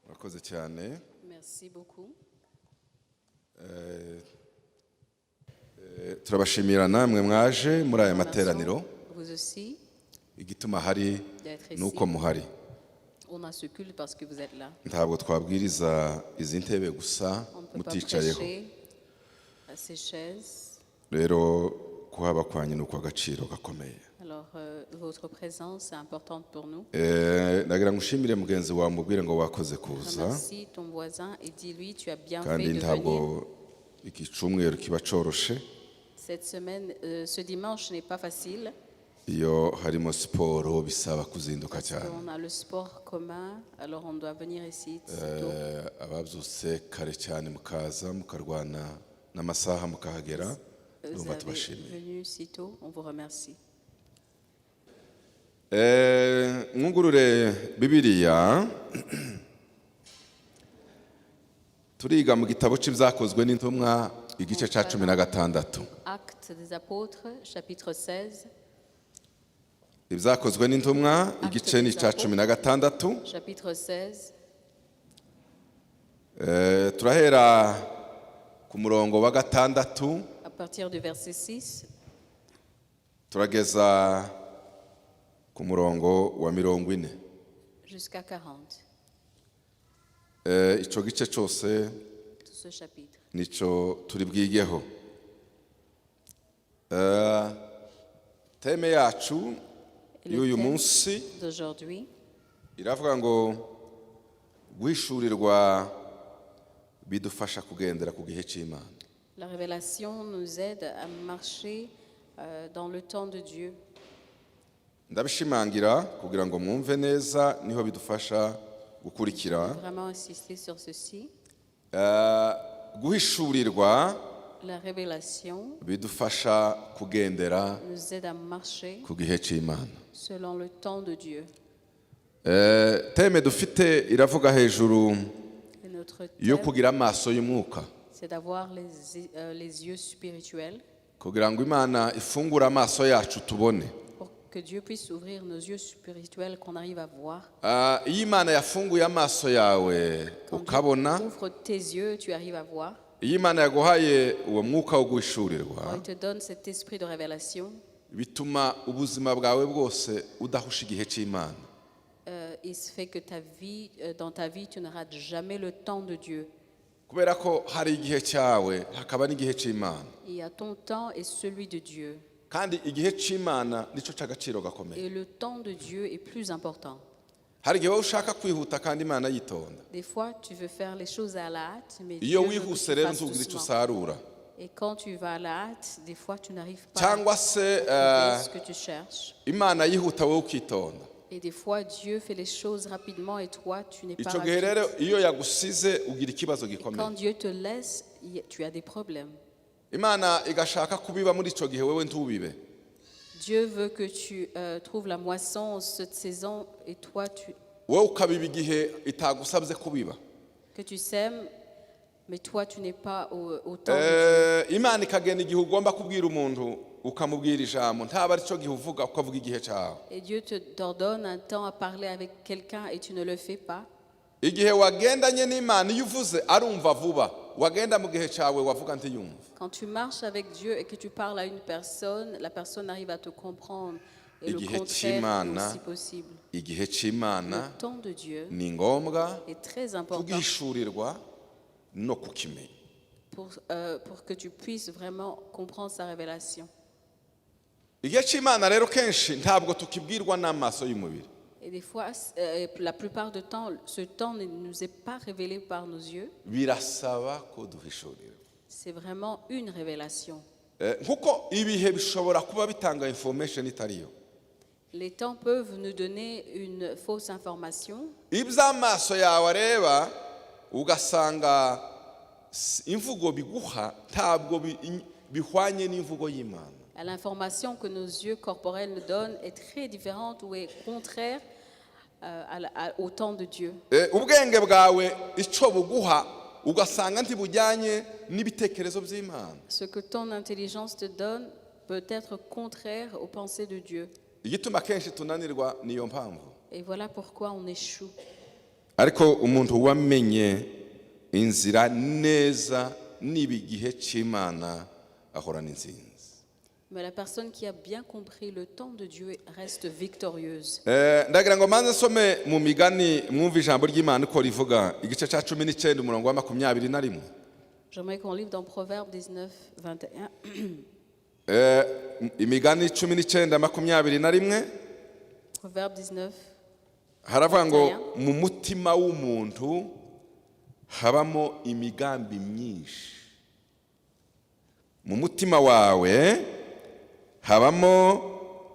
murakoze cyane. Merci beaucoup. Turabashimira namwe mwaje muri aya Nous materaniro. remercions vous aussi Igituma hari d'être nuko ici. muhari. On a ce culte parce que vous êtes là. Ntabwo twabwiriza izi ntebe gusa On ne peut pas muticayeho. prêcher à ces chaises. Rero kuhaba kwanyu ni ukw'agaciro gakomeye. Alors, votre présence est importante pour nous. Nagira ngo ushimire mugenzi wawe mubwire ngo wakoze kuza. Remercie ton voisin et dis-lui tu as bien fait Kandi de ntabwo venir. iki cyumweru kiba coroshe Cette semaine, ce dimanche n'est pas facile. iyo harimo siporo bisaba kuzinduka cyane. On a le sport commun, alors on doit venir ici si tôt. Ababyutse kare cyane mukaza mukarwana n'amasaha mukahagera Vous ndumva avez tubashimiye. venu si tôt, on vous remercie. Mwungurure Bibiliya turiga mu gitabo cy'ibyakozwe n'intumwa igice cya 16. Actes des apôtres, chapitre 16. Ibyakozwe n'intumwa igice ni cya 16. Chapitre 16, Turahera ku murongo wa 6 à partir du verset 6 turageza ku murongo wa 40. jusqu'à 40. Icyo gice cyose Tout ce chapitre. nicyo turi bwigeho. Teme yacu Et le y'uyu thème munsi d'aujourd'hui, iravuga ngo guhishurirwa bidufasha kugendera ku gihe cy'Imana. la révélation nous aide à marcher dans le temps de Dieu. Ndabishimangira kugira ngo mwumve neza niho bidufasha gukurikira. Vraiment insister sur ceci. Guhishurirwa La révélation bidufasha kugendera nous aide à marcher ku gihe cy'Imana. selon le temps de Dieu. Teme dufite iravuga hejuru Et notre yo thème, kugira amaso y'umwuka c'est d'avoir les yeux spirituels kugira ngo Imana ifungure amaso yacu tubone. pour que Dieu puisse ouvrir nos yeux spirituels, qu'on arrive à voir. Iyo Imana yafunguye amaso yawe Quand ukabona, Dieu ouvre tes yeux, tu arrives à voir. iyo Imana yaguhaye uwo mwuka wo Quand guhishurirwa il te donne cet esprit de révélation, bituma ubuzima bwawe bwose udahusha igihe cy'Imana. il se fait que ta vie, dans ta vie, tu ne rates jamais le temps de Dieu. Kubera ko hari igihe cyawe hakaba n'igihe cy'Imana, Il y a ton temps et celui de Dieu. kandi igihe cy'Imana nicyo cy'agaciro gakomeye. Et le temps de Dieu est plus important. Hari igihe wowe ushaka kwihuta kandi Imana yitonda. Des fois, tu veux faire les choses à la hâte, mais Dieu Iyo veut que wihuse tu rero fasses ntugire icyo doucement. usarura, Et quand tu vas à la hâte, des fois, tu n'arrives pas cyangwa à se trouver ce que tu cherches. Imana yihuta wowe ukitonda. Et des fois, Dieu fait les choses rapidement et toi, tu n'es pas Icyo gihe rero rapide. iyo yagusize ugira ikibazo Quand gikomeye. Dieu te laisse, tu as des problèmes. Imana igashaka kubiba muri icyo gihe wewe ntubibe. Dieu veut que tu trouves la moisson cette saison et toi, Wowe ukabiba igihe itagusabye kubiba. que tu sèmes, mais toi, tu n'es pas au temps de Dieu. Imana ikagena igihe ugomba kubwira umuntu ukamubwira ijambo ntaba ari cyo gihe uvuga ukavuga igihe cyawe. Et Dieu t'ordonne un temps à parler avec quelqu'un et tu ne le fais pas. Igihe wagendanye n'Imana iyo uvuze arumva vuba, wagenda mu gihe cyawe wavuga ntiyumva. Quand tu marches avec Dieu et que tu parles à une personne, la personne arrive à te comprendre. Et le Igihe contraire est cy'Imana, aussi possible. igihe cy'Imana Le temps de Dieu ni ngombwa est très important kugishurirwa no kukimenya. pour que tu puisses vraiment comprendre sa révélation. Igihe cy'Imana rero kenshi ntabwo tukibwirwa n'amaso y'umubiri. Et des fois, la plupart du temps, ce temps ne nous est pas révélé par nos yeux. Birasaba ko duhishurira. C'est vraiment une révélation. Nkuko ibihe bishobora kuba bitanga information itariyo. Les temps peuvent nous donner une fausse information. Iby'amaso yawe areba ugasanga imvugo biguha ntabwo bihwanye n'imvugo y'Imana. L'information que nos yeux corporels nous donnent est très différente ou est contraire au temps de Dieu. Ubwenge bwawe icyo buguha ugasanga ntibujyanye n'ibitekerezo by'Imana. Ce que ton intelligence te donne peut être contraire aux pensées de Dieu. Igituma kenshi tunanirwa niyo mpamvu. Et voilà pourquoi on échoue. ariko umuntu wamenye inzira neza niba igihe cy'Imana ahorana insinzi. Mais la personne qui a bien compris le temps de Dieu reste victorieuse. Ndagira ngo manze nsome mu migani mwumva ijambo ry'Imana uko rivuga igice cya 19 umurongo wa 21. J'aimerais qu'on livre dans Proverbe 19, 21. Imigani 19:21 Proverbe 19. haravuga ngo mu mutima w'umuntu habamo imigambi myinshi. Mu mutima wawe habamo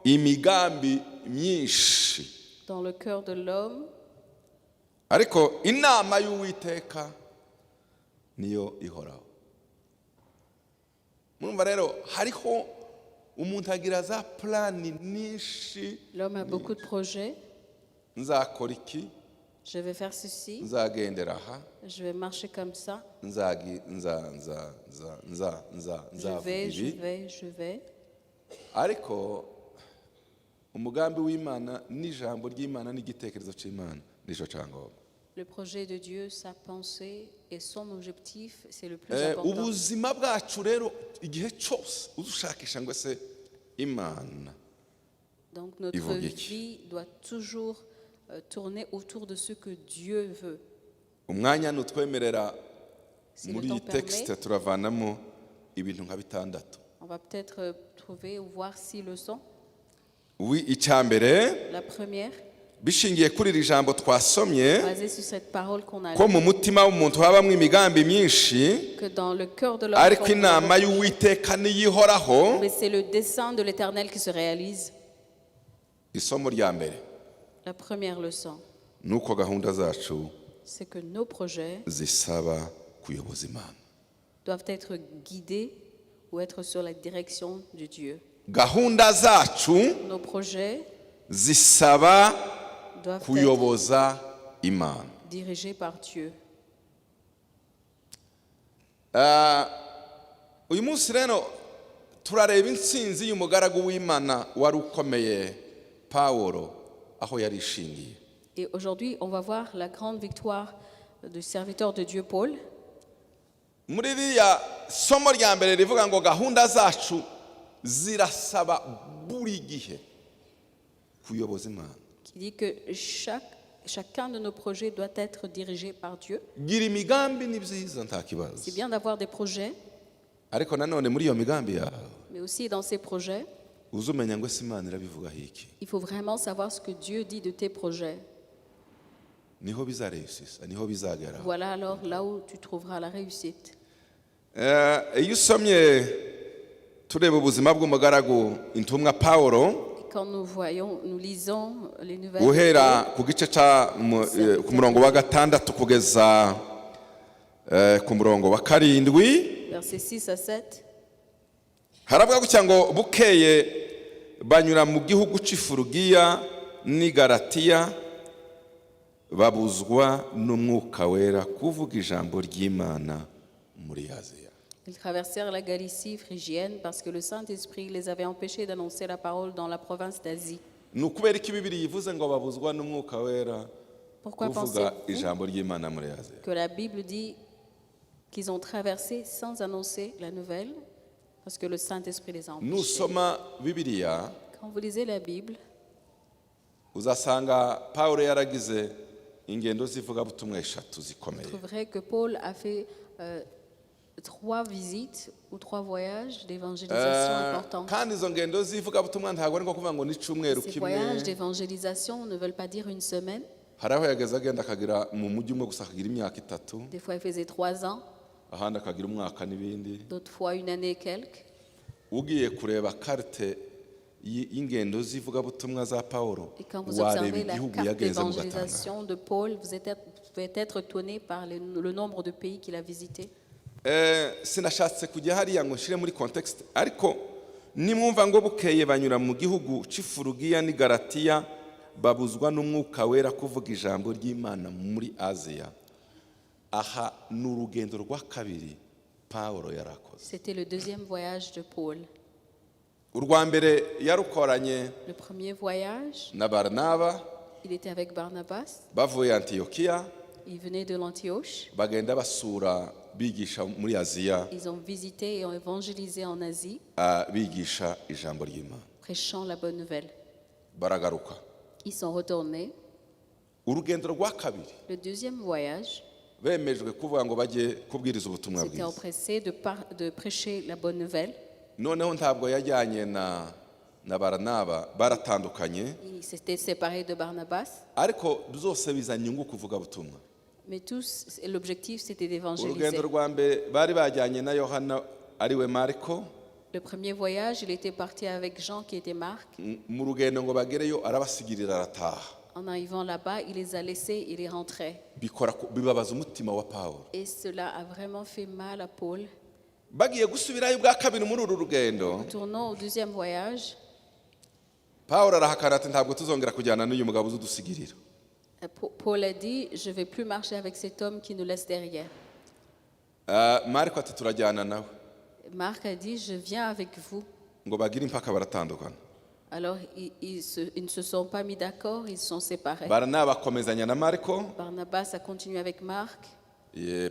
imigambi myinshi. Dans le cœur de l'homme, ariko inama y'Uwiteka niyo ihoraho. Murumva rero hariho umuntu agira za plani nyinshi. l'homme a beaucoup de projets. Nzakora iki? Je vais faire ceci, Nzagendera aha. je vais marcher comme ça, je vais. Ariko umugambi w'Imana n'ijambo ry'Imana n'igitekerezo cy'Imana nico cyangombwa. Le projet de Dieu, sa pensée et son objectif, c'est le plus important. Ubuzima bwacu rero igihe cyose uzushakisha ngo se Imana. Donc notre vie doit toujours tourner autour de ce que Dieu veut. Umwanya nutwemerera Si muri le temps texte permet, turavanamo ibintu nka bitandatu. on va peut-être trouver ou voir 6 leçons. Oui, icyambere La première, bishingiye kuri iri jambo twasomye basée sur cette parole qu'on a ko mu lue, mutima w'umuntu habamwe imigambi myinshi, que dans le cœur de l'homme, ariko comme inama nous l'avons y'Uwiteka niyihoraho. dit, mais c'est le dessein de l'Éternel qui se réalise. Isomo rya mbere La première leçon, nuko gahunda zacu c'est que nos projets zisaba kuyoboza Imana. doivent être guidés ou être sur la direction de Dieu. Gahunda zacu Nos projets zisaba doivent être kuyoboza Imana. dirigés par Dieu. Uyu munsi rero turareba intsinzi y'umugaragu w'Imana wari ukomeye Pawulo aho yari ishingiye. Et aujourd'hui, on va voir la grande victoire du serviteur de Dieu Paul. Muri ririya somo rya mbere rivuga ngo gahunda zacu zirasaba buri gihe kuyoboza Imana. Qui dit que chacun de nos projets doit être dirigé par Dieu. Gira imigambi ni byiza nta kibazo. C'est bien d'avoir des projets, Ariko nanone muri iyo migambi yawe mais aussi dans ces projets, uzumenya ngo se Imana irabivugaho iki. il faut vraiment savoir ce que Dieu dit de tes projets. Niho bizaresisa, niho bizagera. Voilà alors là où tu trouveras la réussite. Iyo usomye tureba ubuzima bw'umugaragu intumwa Pawulo Et quand nous lisons les nouvelles, uhera ku gice ku murongo wa 6 kugeza ku murongo wa 7, versets 6 à 7, haravuga gutya ngo bukeye banyura mu gihugu cy'Ifurugiya n'i Galatiya babuzwa n'umwuka wera kuvuga ijambo ry'Imana muri Aziya. ils traversèrent la Galicie phrygienne parce que le Saint-Esprit les avait empêchés d'annoncer la parole dans la province d'Asie. Ni ukubera iki Bibiri yivuze ngo babuzwa n'umwuka wera Pourquoi kuvuga pensez-vous ijambo ry'Imana muri Aziya? que la Bible dit qu'ils ont traversé sans annoncer la nouvelle? Parce que le Saint-Esprit les a empêchés. Nusoma Bibiliya Quand vous lisez la Bible, uzasanga Pawulo yaragize ingendo z'ivugabutumwa 3 zikomeye. vous trouverez que Paul a fait 3 visites ou 3 voyages d'évangélisation importants. Kandi izo ngendo z'ivugabutumwa ntabwo ari nko kuvuga ngo ni cyumweru Ces kimwe. voyages d'évangélisation ne veulent pas dire une semaine. Hari aho yageze agenda akagira mu mujyi umwe gusa akagira imyaka 3, Des fois, il faisait 3 ans, ahandi akagira umwaka n'ibindi. d'autres fois 1 année et quelques. Ugiye kureba carte y'ingendo z'ivugabutumwa za Pawulo Et quand vous wareba observez la igihugu carte yagezemo ugatanga. d'évangélisation de Paul, vous pouvez être étonné par le nombre de pays qu'il a visités. Sinashatse kujya hariya ngo nshire muri context, ariko nimwumva ngo bukeye banyura mu gihugu cy'Ifurugiya n'i Galatiya babuzwa n'umwuka wera kuvuga ijambo ry'Imana muri Aziya. Aha n'urugendo rwa kabiri Pawulo yarakoze. C'était le 2e voyage de Paul. Urwa mbere yarukoranye Le premier voyage na Barnaba il était avec Barnabas. bavuye Antiyokiya Il venait de l'Antioche. bagenda basura bigisha muri Aziya Ils ont visité et ont évangélisé en Asie, bigisha ijambo ry'Imana prêchant la bonne nouvelle. baragaruka. Ils sont retournés. Urugendo rwa kabiri Le deuxième voyage, bemejwe kuvuga ngo bajye kubwiriza ubutumwa c'était bwiza. empressé de prêcher la bonne nouvelle. Noneho ntabwo yajyanye na Baranaba, baratandukanye Ils s'étaient séparés de Barnabas, ariko byose bizanye inyungu kuvuga butumwa. mais tous, l'objectif c'était d'évangéliser. Urugendo rwa mbere bari bajyanye na Yohana ariwe Mariko. Le premier voyage, il était parti avec Jean qui était Marc. Mu rugendo ngo bagereyo arabasigirira arataha. En arrivant là-bas, il les a laissés, il est rentré. Bibabaza umutima wa Pawulo. Et cela a vraiment fait mal à Paul. Bagiye gusubirayo bwa kabiri muri uru rugendo, Tournons au deuxième voyage. Pawulo arahakana ati ntabwo tuzongera kujyana n'uyu mugabo udusigirira. Paul a dit, je ne vais plus marcher avec cet homme qui nous laisse derrière. Mariko ati turajyana nawe. Marc a dit, je viens avec vous. Ngo bagire impaka baratandukana. Alors, ils ne se sont pas mis d'accord, ils se sont séparés. Baranaba akomezanya na Mariko, Barnabas a continué avec Marc.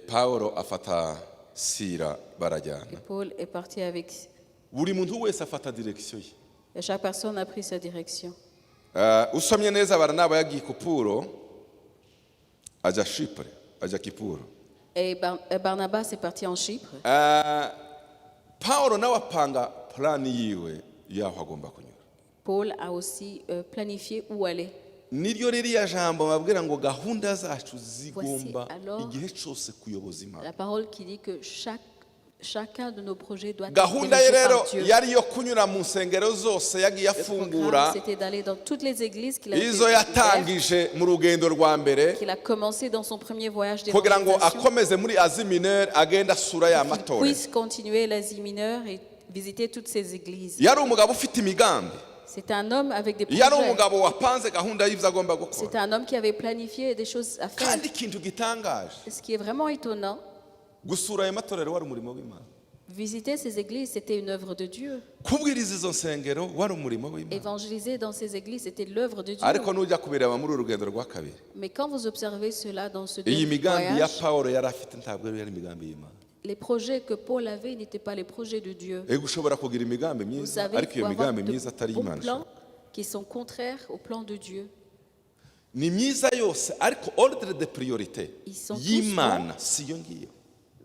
Pawulo afata Sira barajyana. Et Paul est parti avec... Buri muntu wese afata direction ye. Et chaque personne a pris sa direction. Usomye neza Baranaba yagiye Kupuro ajya Chypre, ajya Kipuro. Et Barnabas est parti en Chypre. Pawulo nawe apanga plan yiwe yaho agomba kunyura. Paul a aussi planifié où aller. Niryo ririya jambo babwira ngo gahunda zacu zigomba alors igihe cyose kuyoboza Imana. La parole qui dit que chacun de nos projets doit être Gahunda ye dirigé rero par Dieu. yari yo kunyura mu nsengero zose yagiye Le afungura programme, c'était d'aller dans toutes les églises qu'il a izo ouvert, yatangije mu rugendo rwa mbere qu'il a commencé dans son premier voyage kugira ngo d'évangélisation, akomeze muri Asie Mineure agenda asura ya qu'il matorero. puisse continuer l'Asie mineure et visiter toutes ces églises. Yari umugabo ufite imigambi. C'est un homme avec des Yari projets. umugabo wapanze gahunda y'ibyo agomba gukora. C'est un homme qui avait planifié des choses à faire. Kandi ikintu gitangaje Ce qui est vraiment étonnant, gusura ayo matorero wari umurimo w'Imana. visiter ces églises, c'était une œuvre de Dieu. Kubwiriza izo nsengero wari umurimo w'Imana. Évangéliser dans ces églises, c'était l'œuvre de Dieu. Ariko nujya kubireba muri uru rugendo rwa kabiri, Mais quand vous observez cela dans ce iyi deuxième migambi ya voyage, Pawulo yari afite ntabwo yari imigambi y'Imana. les projets que Paul avait n'étaient pas les projets de Dieu. Ushobora kugira imigambi Vous myiza savez, ariko il iyo faut avoir migambi myiza de atari bons y'Imana. plans qui sont contraires au plan de Dieu. Ni myiza yose ariko ordre de priorité Ils sont tous y'Imana si yo ngiyo.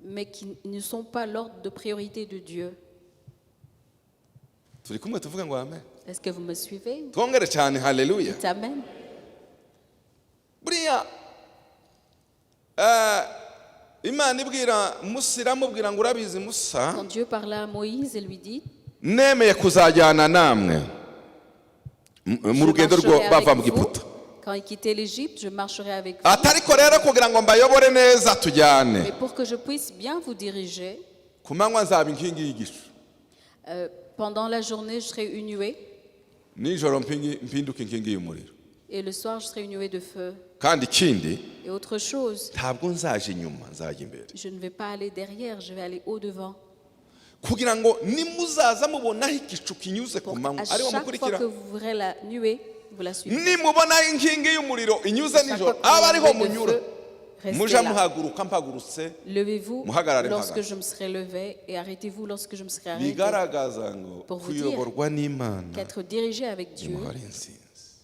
Mais qui ne sont pas l'ordre de priorité de Dieu. Turi kumwe tuvuga ngo amen. Est-ce que vous me suivez? Twongere cyane haleluya. Dites Amen. Buriya Imana ibwira Musa iramubwira ngo urabizi Musa Quand Dieu parla à Moïse et lui dit, nemeye kuzajyana namwe mu rugendo rwo bava mu Giputa. quand il quittait l'Égypte, je marcherai avec vous. Atariko rero kugira ngo mbayobore neza tujyane. Mais pour que je puisse bien vous diriger, Ku manywa nzaba inkingi y'igicu. pendant la journée, je serai une nuée, Nijoro mpinduka inkingi y'umuriro. et le soir, je serai une nuée de feu. Kandi ikindi Et autre chose, ntabwo nzaje inyuma nzajya imbere. je ne vais pas aller derrière, je vais aller au-devant. Kugira ngo nimuzaza mubonaho igicu kinyuze ku Pour manywa à ariwo chaque fois mukurikira. que vous verrez la nuée, vous la suivez. Nimubonaho inkingi y'umuriro inyuze Chaque fois nijoro que aba vous ariho verrez le munyura. feu, restez Muja là. muhaguruka mpagurutse. Levez-vous Muhagarare lorsque mpagaze. je me serai levé et arrêtez-vous lorsque je me serai arrêté. Bigaragaza ngo Pour vous dire kuyoborwa n'Imana Qu'être dirigé avec Dieu, bimuhara intsinzi.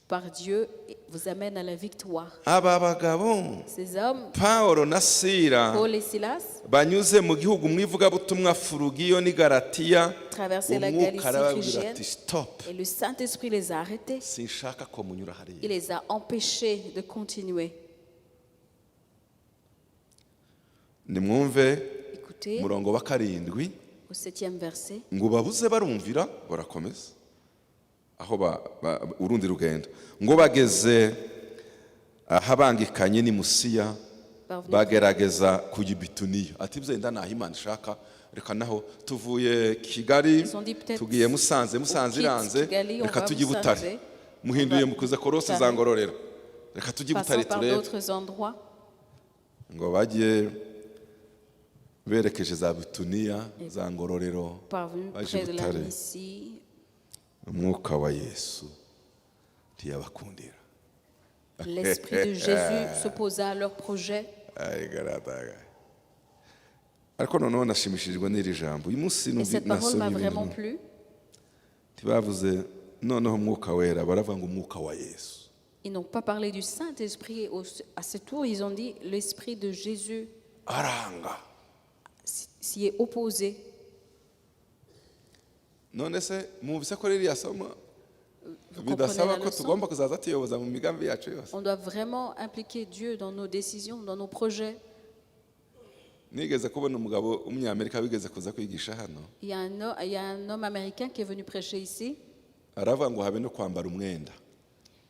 par Dieu, vous amène à la victoire. Aba bagabo Ces hommes, Pawulo na Sila Paul et Silas, banyuze mu gihugu mu ivugabutumwa Furugiyo n'i Galatiya, traversaient la umwuka Galicie arababwira phrygienne ati stop, et le Saint-Esprit les a arrêtés. sinshaka ko munyura Il hariya. les a empêchés de continuer. Nimwumve Écoutez, umurongo wa karindwi au 7e verset, ngo babuze barumvira barakomeza aho urundi rugendo ngo bageze ahabangikanye ni Musiya parvenus bagerageza kujya Bituniya ati byenda naho Imana ishaka reka naho tuvuye Kigali Ils ont dit peut-être tugiye Musanze quitte iranze Kigali, on reka va tujye Musanze. Butare muhinduye On va mukuze korose Butare. za Ngororero reka tujye Butare passant par turebe d'autres endroits, ngo bagiye berekeje za Bituniya za Ngororero parvenus baje près de la Butare. Mysie, umwuka wa Yesu ntiyabakundira L'esprit de Jésus s'opposa à leur projet. Ay, garataga. Ariko noneho nashimishijwe n'iri jambo uyu munsi Et cette parole m'a nasomye vraiment ibintu plu. ntibavuze noneho umwuka wera baravuga ngo umwuka wa Yesu. Ils n'ont pas parlé du Saint-Esprit. À ce tour, ils ont dit l'Esprit de Jésus Aranga. s'y est opposé. None se mwumvise ko ririya somo Vous bidasaba comprenez la ko leçon? tugomba kuzaza tuyoboza mu migambi yacu yose. On doit vraiment impliquer Dieu dans nos décisions, dans nos projets. Nigeze kubona umugabo w'umunyamerika wigeze kuza kwigisha hano Il y a un homme américain qui est venu prêcher ici. aravuga ngo habe no kwambara umwenda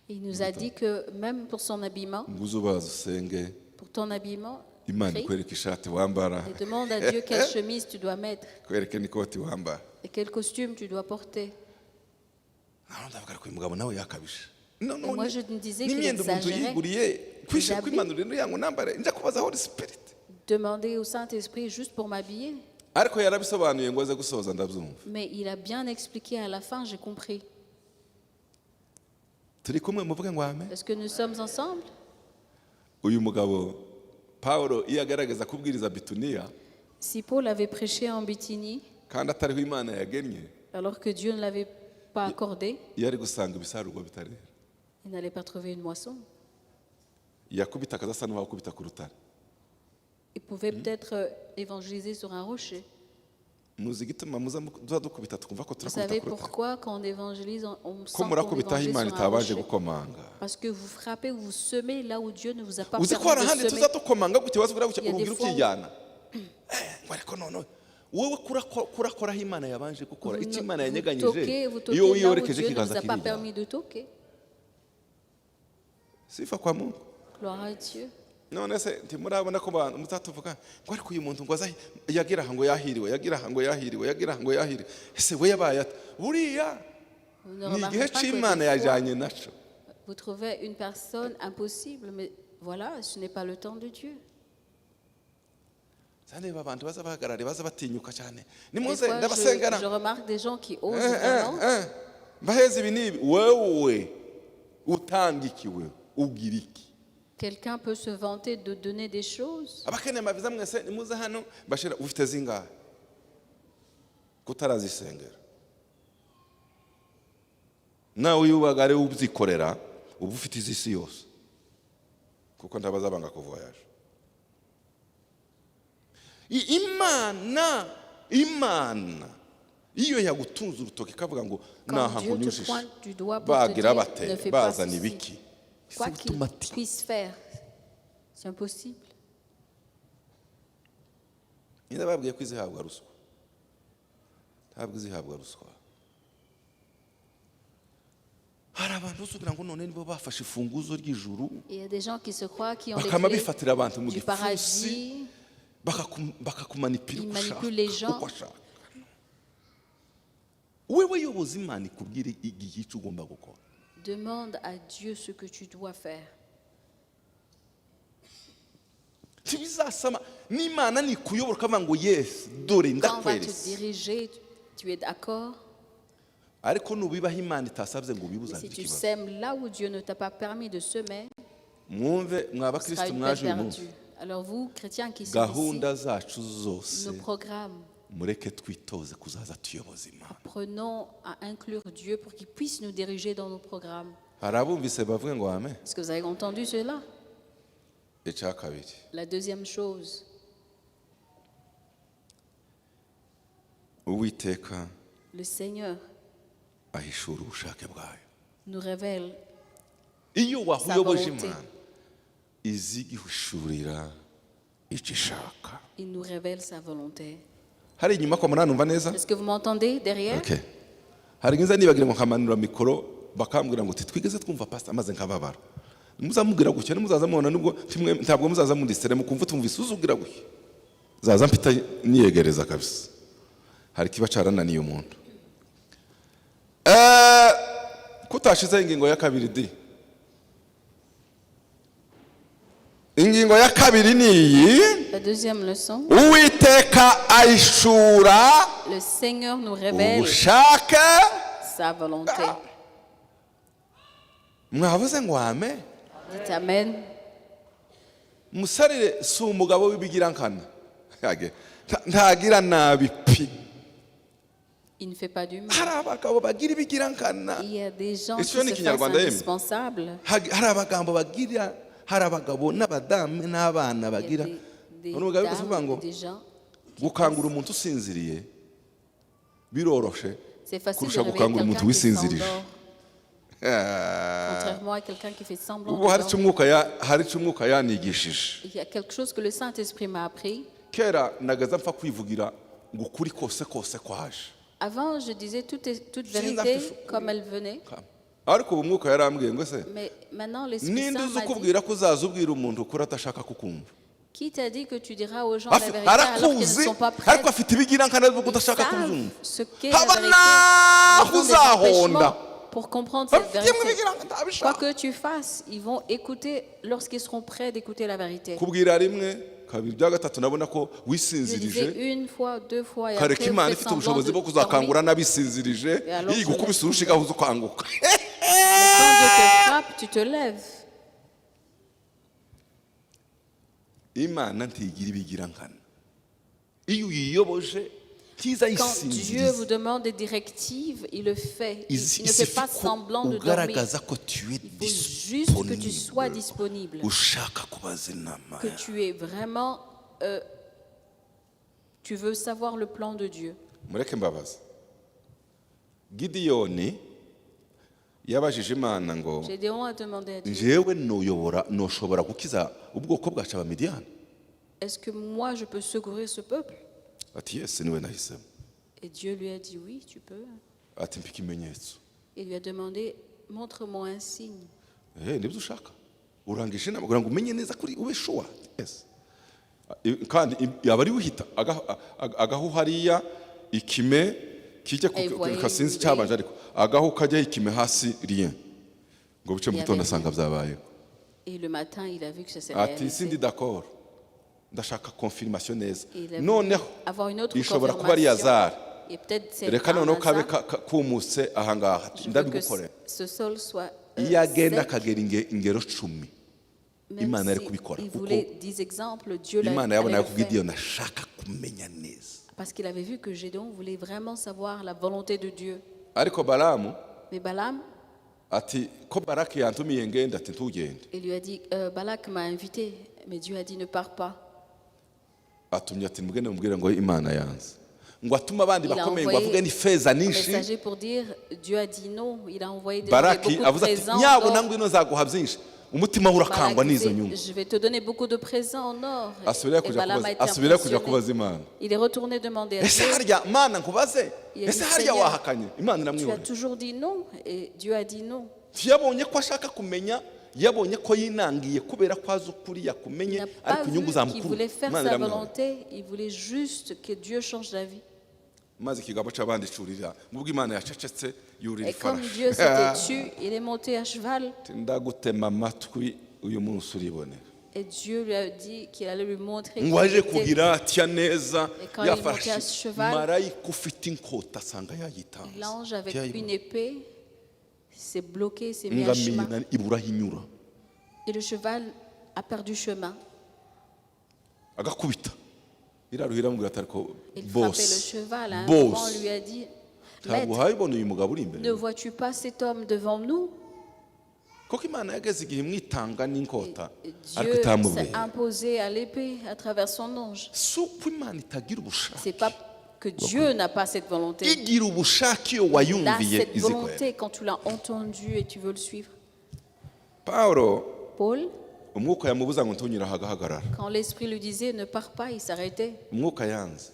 Il nous a dit que même pour son habillement, ngo uze ubaza usenge pour ton habillement, Imana prie ikwereka ishati wambara et demande à Dieu quelle chemise tu dois mettre kwereke n'ikoti wambara. et quel costume tu dois porter. Naho ndavuga ko uyu mugabo nawe yakabije. Et moi, je me disais qu'il n'imyenda umuntu exagérait. yiguriye kwishe habits. kwimanurira uriya ngo nambare njya kubaza Holy Spirit. Demander au Saint-Esprit juste pour m'habiller. Ariko yarabisobanuye ngo aze gusoza ndabyumva. Mais il a bien expliqué à la fin, j'ai compris. Turi kumwe muvuge ngo amen. Est-ce que nous sommes ensemble? Uyu mugabo Paulo iyo agaragaza kubwiriza Bituniya Si Paul avait prêché en Bithynie, kandi atariho Imana yagennye alors que Dieu ne l'avait pas accordé, yari gusanga ibisarurwa bitarera. il n'allait pas trouver une moisson. Yakubita akazasa n'uwakubita ku rutare. Il pouvait peut-être évangéliser sur un rocher. Muzi igituma muza dukubita twumva ko Vous turakubita savez ku rutare. pourquoi quand on évangélise, on sent Ko qu'on murakubitaho évangélise Imana sur un itabanje rocher? gukomanga. Parce que vous frappez, vous semez là où Dieu ne vous a pas Uzi ko hari permis ahandi de tuza semer. dukomanga gutya waza Il y a des urugira fois où- ukijyana. Ngo ariko none wowe kurakoraho Imana yabanje gukora Vous, icyo ne- Imana vous yanyeganyije toquez iyo là où wiyorekeje Dieu ne kiganza vous a pas kirijyana. permis de toquer. Sifa kwa Mungu. Gloire à Dieu. None se ntimurabona ko abantu mutatuvuga ngo ariko uyu muntu ngo aza yagira ngo yahiriwe yagira ngo yahiriwe yagira ngo yahiriwe ese we yabaye ate buriya Vous ne ni igihe remarquez pas que cy'Imana des fois, yajyanye naco. vous trouvez une personne impossible, mais voilà, ce n'est pas le temps de Dieu. Zane abantu baza bahagarare baza batinyuka cyane Des nimuze fois, ndabasengana je remarque des gens qui osent vraiment. baheze ibi nibi wewe utangikiwe ugira iki Quelqu'un peut se vanter de donner des choses. abakeneye amaviza mwese nimuze hano bashira ufite zingahe kutarazisengera nawe uyubagare ubyikorera uba ufite izisi yose kuko ndabaza banga kuvoyaje. Imana iyo yagutunze urutoki kavuga ngo Quand naha Dieu te nkunyujije pointe du doigt pour te bagira dire, bate ne fais pas bazana ceci. ibiki Quoi c'est qu'il automatique. puisse faire, c'est impossible. Niba babwiye ko izihabwa ruswa ntabwo izihabwa ruswa. Hari abantu usugira ngo none nibo bafashe ifunguzo ry'ijuru Il y a des gens qui se croient qui ont les bakama clés bifatira abantu mu du gipfusi paradis. bakakumanipira Ils uko manipulent les gens. uko ashaka. Wewe yoboza Imana ikubwira igihe icyo ugomba gukora. Demande à Dieu ce que tu dois faire. Tibizasama n'Imana nikuyobora ukavuga ngo yes dore Quand on va te ndakweretse diriger, tu es d'accord. ariko nubibaho Imana itasabye ngo Mais ubibuze si tu ikibazo. sèmes là où Dieu ne t'a pas permis de semer, Mwumve mwaba ce sera Kristo une mwaje peine uyu munsi perdue. Alors vous, chrétiens qui sont gahunda ici, zacu zose nos programmes, mureke twitoze kuzaza tuyoboza Imana. prenons à inclure Dieu pour qu'il puisse nous diriger dans nos programmes. Hari abumvise bavuga ngo amen. Est-ce que vous avez entendu cela? Icya kabiri La deuxième chose, Uwiteka le Seigneur ahishura ubushake bwayo. nous révèle Iyo wahuyoboje volonté. Imana izigihishurira icyo ishaka. il nous révèle sa volonté. Hari inyuma ko munanumva neza? Est-ce que vous m'entendez derrière? Okay. Hari ngiza nibagira ngo nkamanura mikoro bakambwira ngo twigeze twumva pastor amaze nkababara. Muzamubwira gutya nimuzaza mubona nubwo ntabwo muzaza mundisere mukumva tumvise uzugira gutya. Zaza mpita niyegereza kabisa. Hari kiba carananiye umuntu. Kutashize ingingo ya kabiri di. Ingingo ya kabiri ni iyi. La deuxième leçon, Uwiteka ahishura le Seigneur nous révèle ubushake. sa volonté. Mwavuze ngo amen. Dites Amen. musarire si umugabo w'ibigirankana ntagira nabi pi. Il ne fait pas du mal. hari abagabo bagira ibigirankana, Il y a des gens Et qui si on se est fassent Kinyarwanda yemwe? indispensables. hari abagabo bagira, hari abagabo n'abadamu n'abana Il y a bagira. des Umugabo wese uvuga dames ngo et des gens. gukangura umuntu usinziriye biroroshe C'est facile de kurusha réveiller gukangura quelqu'un umuntu qui wisinzirije. s'endort, contrairement à quelqu'un qui fait semblant ubu hari de icyo dormir. hari icyo umwuka yanigishije. Il y a quelque chose que le Saint-Esprit m'a appris. Kera nagaza mpfa kwivugira ngo ukuri kose kose kwaje, Avant, je disais toute Sinzi vérité afite- comme elle venait. ariko ubu umwuka yarambwiye ngo se Mais maintenant, l'Esprit ninde Saint uzi m'a dit, ukubwira ko uzaza ubwira umuntu ukuri atashaka kukumva. qui t'a dit que tu diras aux gens la vérité alors qu'ils arakuzi ne sont pas prêts? ariko afite ibigirankana bwo Ils kudashaka savent kubyumva. ce qu'est la haba vérité. naho Ils ont des uzahonda empêchements pour comprendre cette bafite vérité. ibigirankana Quoi ntabishaka. que tu fasses, ils vont écouter lorsqu'ils seront prêts d'écouter la vérité. kubwira rimwe kabiri bya gatatu nabona ko Je wisinzirije disais une fois, deux fois, et kareka après, vous imana faites ifite semblant ubushobozi de bwo dormir. kuzakangura n'abisinzirije Et alors, yigukubise je urushigaho uza ukanguka. Mais quand Dieu te frappe, tu te lèves. Imana ntigira ibigirankana, iyo uyiyoboje ntiza Quand Dieu vous yisinziriza, demande des directives, il le fait. Il il ne fait pas suffit ko semblant de dormir. ugaragaza ko tu es Il faut juste que tu sois disponible, disponible, ushaka kubaza inama que tu es vraiment, tu veux savoir le plan de Dieu. mureke mbabaza. Gideyoni yabajije Imana ngo Gédéon a demandé à Dieu, njyewe noshobora gukiza ubwoko bwacu abamidiyani. est-ce que moi je peux secourir ce peuple? Ati yesi niwe nahisemo. Et Dieu lui a dit, oui, tu peux. Ati mpa ikimenyetso. Il lui a demandé, montre-moi un signe. Nibyo ushaka, urangije inama kugira ngo umenye neza kuri ube shuwa. Yes. Kandi yaba ari wihita agahu hariya ikime kijya kasinzi cyabanje, ariko agahu kajyaho ikime hasi rien ngo bice mu gitondo asanga byabaye. Et le matin, il a vu que ça s'est Ati réalisé. sindi d'accord, ndashaka confirmation neza. Il a voulu Noneho avoir une autre ishobora kuba ari confirmation. Yazari, Et peut-être c'est reka noneho un kabe hasard. kumutse ahangaha Je veux que ndabigukore. ce sol soit Iyo agenda sec. akagera ingero 10 Même Imana yari si kubikora il kuko voulait 10 exemples, Dieu l'a Imana yabona allait ko le faire. Gideyoni ashaka kumenya neza. Parce qu'il avait vu que Gédéon voulait vraiment savoir la volonté de Dieu. Ariko Balamu Mais Balaam, ati ko Baraki yantumiye ngenda, ati ntugende. il lui a dit, Balak m'a invité, mais Dieu a dit ne pars pas. Atumye ati mugende mubwire ngo Imana yanze, ngo atuma abandi Il a bakomeye ngo envoyé avuge ni feza Un nyinshi. messager pour dire, Dieu a dit non. Il a envoyé Baraki beaucoup de avuze ati présents. nyabona en or. ngwino nzaguha byinshi, umutima we Balak urakangwa n'izo disait, nyungu. je vais te donner beaucoup de présents en or. Asubira Et Balaam a été kujya kubaza impressionné. Imana, Il est retourné demander à ese Dieu, harya Mana nkubaze, Il a ese dit, harya Seigneur, wahakanye? Imana tu as iramwihorera. toujours dit non. Et Dieu a dit non. Yabonye ko ashaka kumenya, yabonye ko yinangiye kubera ko azi ukuri Il yakumenye, n'a pas ariko vu inyungu qu'il zamukuru. voulait faire Imana sa iramwihorera. volonté. Il voulait juste que Dieu change d'avis. Maze ikigabo cy'abandi curira, mubwo Imana yacecetse yurira Et comme ifarashi. Dieu s'était tu, il est monté à cheval. Ndagutema amatwi uyu munsi uribonera. Et Dieu lui a dit qu'il allait lui montrer ngo qu'il aje était. kugira atya neza Et quand il est monté à yafashe ce cheval, marayika ufite inkota asanga yayitanze. L'ange avec Yayibonye. une épée s'est bloqué, s'est mis à chemin. Ingamiya ibura aho inyura, Et le cheval a perdu chemin. agakubita iraruhira amubwira ati ariko Il frappait le boss, cheval. À un moment, on boss, lui a dit, ntabwo Maître, habibona uyu mugabo uri ne imbere. vois-tu pas cet homme devant nous? Koko Imana yageze igihe imwitanga n'inkota Et ariko Dieu itamubwiye. s'est imposé à l'épée à travers son ange. Si uko Imana itagira ubushake, C'est pas que Dieu n'a pas cette volonté. igira ubushake iyo Il a wayumviye cette izi kwera. volonté quand tu l'as entendu et tu veux le suivre. Pawulo Paul, umwuka yamubuza ngo ntunyure agahagarara, quand l'esprit lui disait ne pars pas, il s'arrêtait. umwuka yanze.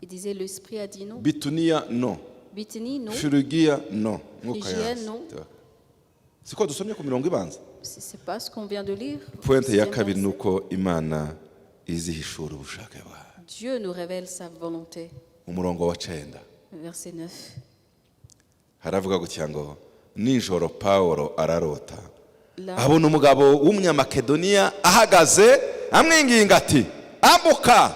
Il disait l'esprit a dit non. Bituniya no, Bithynie, non. Firugiya no, umwuka Phrygia, yanze. no. Siko dusomye ku mirongo ibanza. C'est pas ce qu'on vient de lire. Pointe ya Sixième kabiri verset. nuko Imana izihishura ubushake bwayo. Dieu nous révèle sa volonté. Umurongo wa 9 Verset 9. haravuga gutya ngo nijoro Pawulo ararota, Là, abona umugabo w'umunyamakedoniya ahagaze amwinginga ati ambuka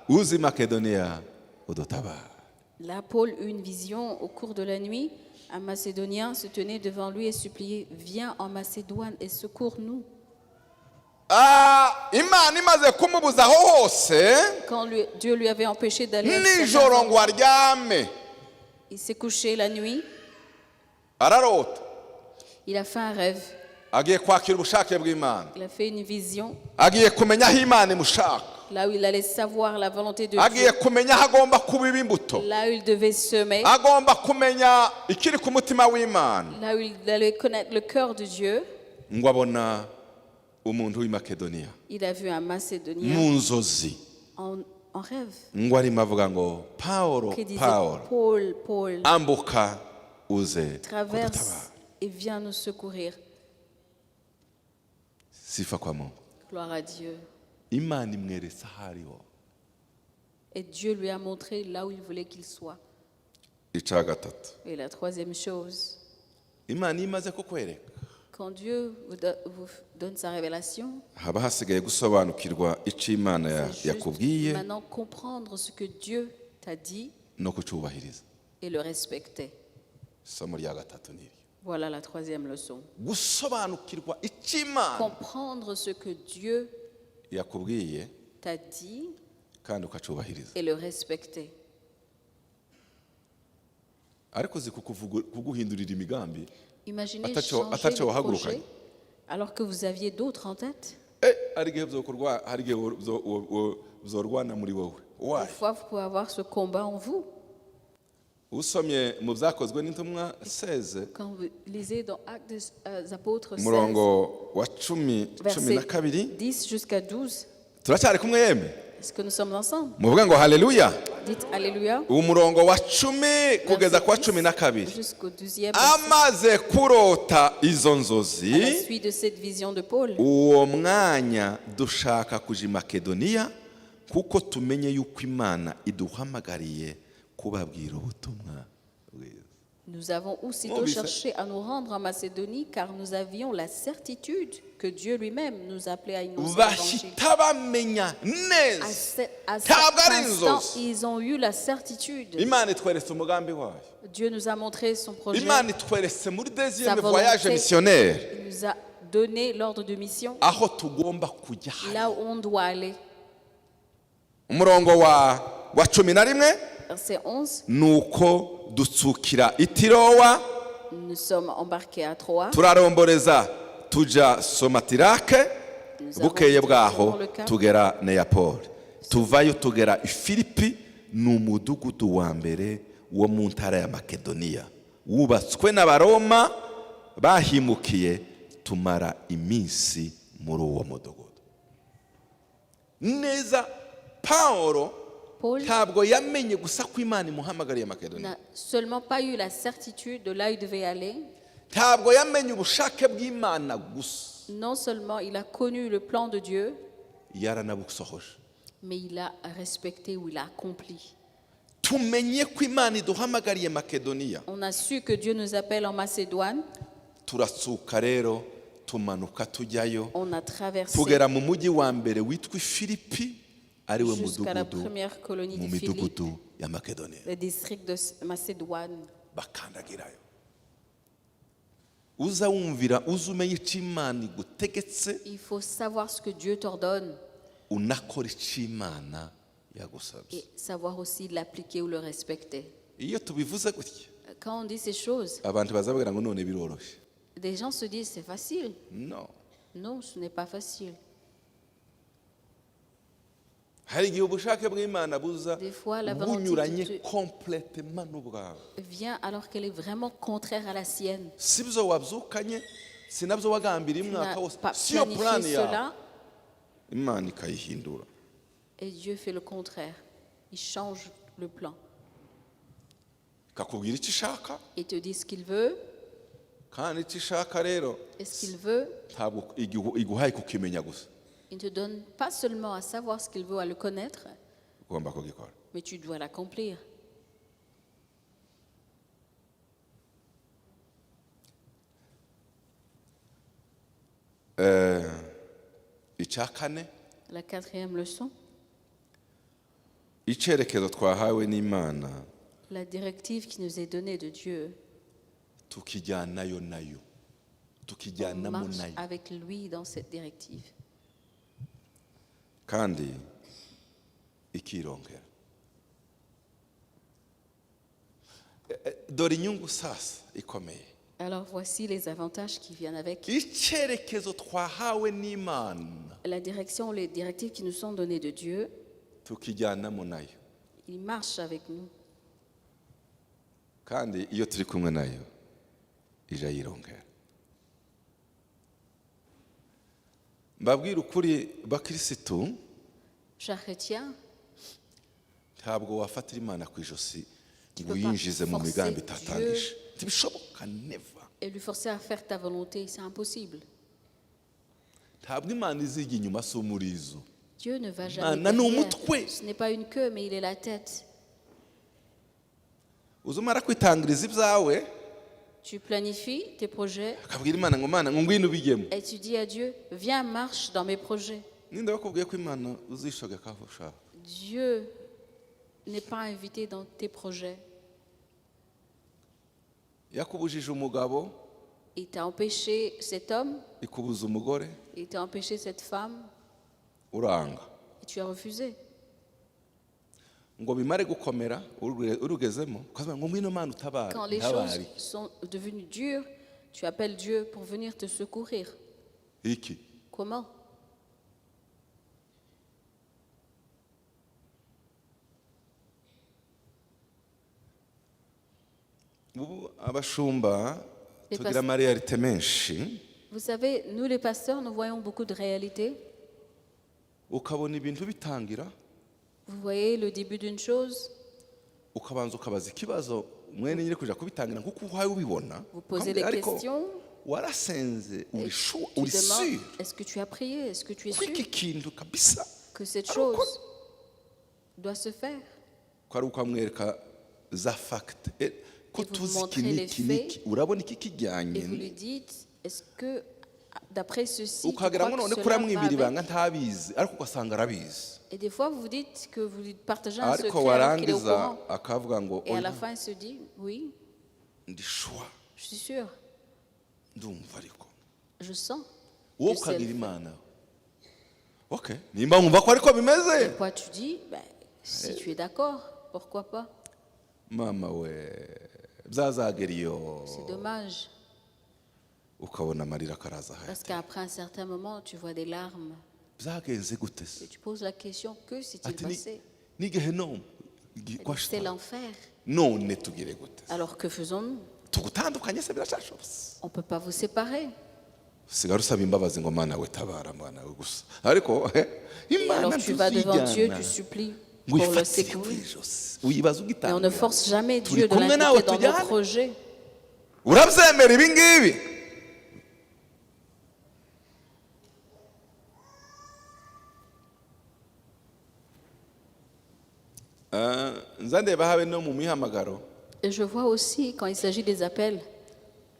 uzi Makedoniya udutabara. Là, Paul eut une vision au cours de la nuit. Un Macédonien se tenait devant lui et suppliait, viens en Macédoine et secours-nous. imana imaze kumubuza aho hose Quand Dieu lui avait empêché d'aller à certains nijoro ngo endroits, aryame il s'est couché la nuit, ararota il a fait un rêve, agiye kwakira ubushake bw'imana il a fait une vision, agiye kumenya aho imana imushaka là où il allait savoir la volonté de agiye Dieu, kumenya aho agomba kubiba imbuto là où il devait semer, agomba kumenya ikiri ku mutima w'imana là où il allait connaître le cœur de Dieu. ngo abona umuntu w'i Makedoniya Il a vu un Macédonien mu nzozi en rêve ngo arimo avuga ngo Pawulo qui disait, Pawulo Paul, Paul, ambuka uze traverse kudutabara. et viens nous secourir. Sifa kwa Mungu. Gloire à Dieu. Imana imweretse aho ariho. Et Dieu lui a montré là où il voulait qu'il soit. Icya gatatu, Et la troisième chose, Imana iyo imaze kukwereka quand Dieu vous donne sa révélation, haba hasigaye gusobanukirwa icyo Imana c'est juste yakubwiye maintenant comprendre ce que Dieu t'a dit no kucyubahiriza. et le respecter. Isomo rya gatatu ni iri. Voilà la troisième leçon. Gusobanukirwa icyo Imana Comprendre ce que Dieu yakubwiye t'a dit kandi ukacyubahiriza. et le respecter. Ariko uzi kuguhindurira imigambi Imaginez Atacho changer de wahagurukanye. projet alors que vous aviez d'autres en tête. hari igihe bizorwana muri wowe. Why? Parfois, vous pouvez avoir ce combat en vous. Usomye mu byakozwe n'intumwa 16 Quand vous lisez dans Actes des Apôtres 16, umurongo wa 10 versets 12 10 jusqu'à 12, turacyari kumwe yeme est-ce que nous sommes ensemble? muvuga ngo haleluya. Dites Alléluia umurongo wa 10 kugeza kwa 12 jusqu'au 12e. amaze kurota izo À la nzozi suite de cette vision de Paul, uwo mwanya dushaka kuja i Makedoniya kuko tumenye yuko Imana iduhamagariye kubabwira ubutumwa bwiza. nous avons aussitôt Oh, mais cherché à nous rendre en Macédonie car nous avions la certitude que Dieu lui-même nous appelait à annoncer l'évangile. bahita bamenya neza À cet Ntabwo ari instant, inzozi. ils ont eu la certitude. Imana itweretse umugambi wayo. Dieu nous a montré son projet. Imana itweretse muri Sa deuxième volonté. voyage missionnaire Il nous a donné l'ordre de mission, aho tugomba kujya. là où on doit aller. umurongo wa 11 Verset 11, nuko dutsukira i Tirowa nous sommes embarqués à Troie. turaromboreza tuja Somatirake Nous avons bukeye été bwaho dans le camp. tugera Neyapoli tuvayo tugera i Filipi ni umudugudu wa mbere wo mu ntara ya Makedoniya wubatswe n'abaroma bahimukiye tumara iminsi muri uwo mudugudu. Neza Pawulo Paul ntabwo yamenye gusa ko Imana imuhamagariye Makedoniya, n'a seulement pas eu la certitude de là où il devait aller. ntabwo yamenye ubushake bw'Imana gusa, Non seulement il a connu le plan de Dieu, yaranabusohoje. mais il a respecté ou il a accompli. Tumenye ko Imana iduhamagariye Makedoniya, On a su que Dieu nous appelle en Macédoine. turatsuka rero tumanuka tujyayo On a traversé tugera mu mujyi wa mbere witwa Filipi ariwe jusqu'à la mudugudu première colonie mu de Philippe, midugudu ya Makedoniya. le district de Macédoine. Bakandagirayo. Uza wumvira uza umenye icyo Imana igutegetse Il faut savoir ce que Dieu t'ordonne unakora icyo Imana yagusabye. et savoir aussi l'appliquer ou le respecter. Iyo tubivuze gutya Quand on dit ces choses, abantu bazabwira ngo none biroroshye. des gens se disent c'est facile. No. Non, ce n'est pas facile. Hari igihe ubushake bw'Imana buza Des fois, la volonté de bunyuranye Dieu complètement n'ubwawe. vient alors qu'elle est vraiment contraire à la sienne. Si byo wabyukanye si nabyo wagambiriye Tu umwaka n'as wose pas si yo plan planifié yawe cela Imana ikayihindura. et Dieu fait le contraire. Il change le plan. Ikakubwira icyo ishaka Il te dit ce qu'il veut. kandi icyo ishaka rero Et ce qu'il veut, ntabwo iguhaye kukimenya gusa, il ne te donne pas seulement à savoir ce qu'il veut, à le connaître, ugomba kugikora. mais tu dois l'accomplir. Icya kane, La quatrième leçon, icyerekezo twahawe n'Imana La directive qui nous est donnée de Dieu, tukijyanayo nayo on tukijyanamo marche nayo avec lui dans cette directive. kandi ikirongera. Dore inyungu sasa ikomeye. Alors voici les avantages qui viennent avec icyerekezo twahawe n'Imana la direction, les directives qui nous sont données de Dieu. tukijyanamo nayo, Il marche avec nous. kandi iyo turi kumwe nayo ija yirongera. Mbabwira ukuri bakirisitu, Chers chrétiens, ntabwo wafatira Imana ku ijosi ngo peux pas uyinjize mu forcer migambi Dieu. itatangije. Ntibishoboka, never. et lui forcer à faire ta volonté, c'est impossible. Ntabwo Imana izijya inyuma si umurizo. Dieu ne va jamais Imana ni derrière. umutwe. Ce n'est pas une queue, mais il est la tête. Uzumara kwitangiriza ibyawe Tu planifies tes projets akabwira Imana ngo Mana ngo ngwino ubijyemo. et tu dis à Dieu, viens, marche dans mes projets. Ninde bakubwiye ko Imana uzishogeka aho ushaka? Dieu n'est pas invité dans tes projets. Yakubujije umugabo, Il t'a empêché cet homme, ikubuza umugore, il t'a empêché cette femme, uranga. et tu as refusé. Ngo bimare gukomera urugezemo, ukavuga ngo ngwino Mana utabara. Quand les choses sont devenues dures, tu appelles Dieu pour venir te secourir. Iki Comment? ubu abashumba Les tugira amariyalite menshi, Vous savez, nous les pasteurs, nous voyons beaucoup de réalités. ukabona ibintu bitangira, Vous voyez le début d'une chose, ukabanza ukabaza ikibazo mwene nyine kuja kubitangira nkuko uhaye ubibona. vous posez des Ariko questions, warasenze, et uri tu uri demandes, sûr est-ce que tu as prié? Est-ce que tu es ko iki sûr kintu kabisa que cette Alors, chose doit se faire? ko ari ukamwereka za fact ko Et vous tuzi montrez iki les n'iki faits, n'iki, urabona iki kijyanye, Et vous lui dites, est-ce que d'après ceci, tu ukagira ngo crois none que ko cela va uramwibira avec? ibanga ntabizi ariko ugasanga arabizi, Et des fois, vous dites que vous lui partagez un ariko secret alors qu'il est au warangiza courant. akavuga ngo Et à la oya, fin, il se dit, oui, ndi sure, je suis sûr, ndumva ariko je sens. wowe Je sais ukagira le faire. Imana. Okay, nimba wumva ko ariko bimeze, Et toi, tu dis, ben, si tu es d'accord, pourquoi pas? mama we byazagera iyo C'est dommage, ukabona amarira akaraza parce hahita. qu'après un certain moment, tu vois des larmes. Byagenze gute se? Et tu poses la question, que s'est-il Ati ni passé? gehenomu Elle dit, kwa c'est l'enfer. none tugire gute? Alors que faisons-nous? Tugutandukanye se birashashobotse? On ne peut pas vous séparer. Sigara usaba imbabazi ngo Mana we tabara, Mana we gusa, ariko Et alors Imana tu vas devant Dieu, ntuzijyana tu supplies ngo pour le uyifatire ku secourir. ijosi uyibaza Et on ne ugitangira. force jamais Turi Dieu de kumwe nawe l'impliquer dans nos tujyane. projets. Urabyemera ibi ngibi? Nza ndeba habe no mu mihamagaro Et je vois aussi, quand il s'agit des appels,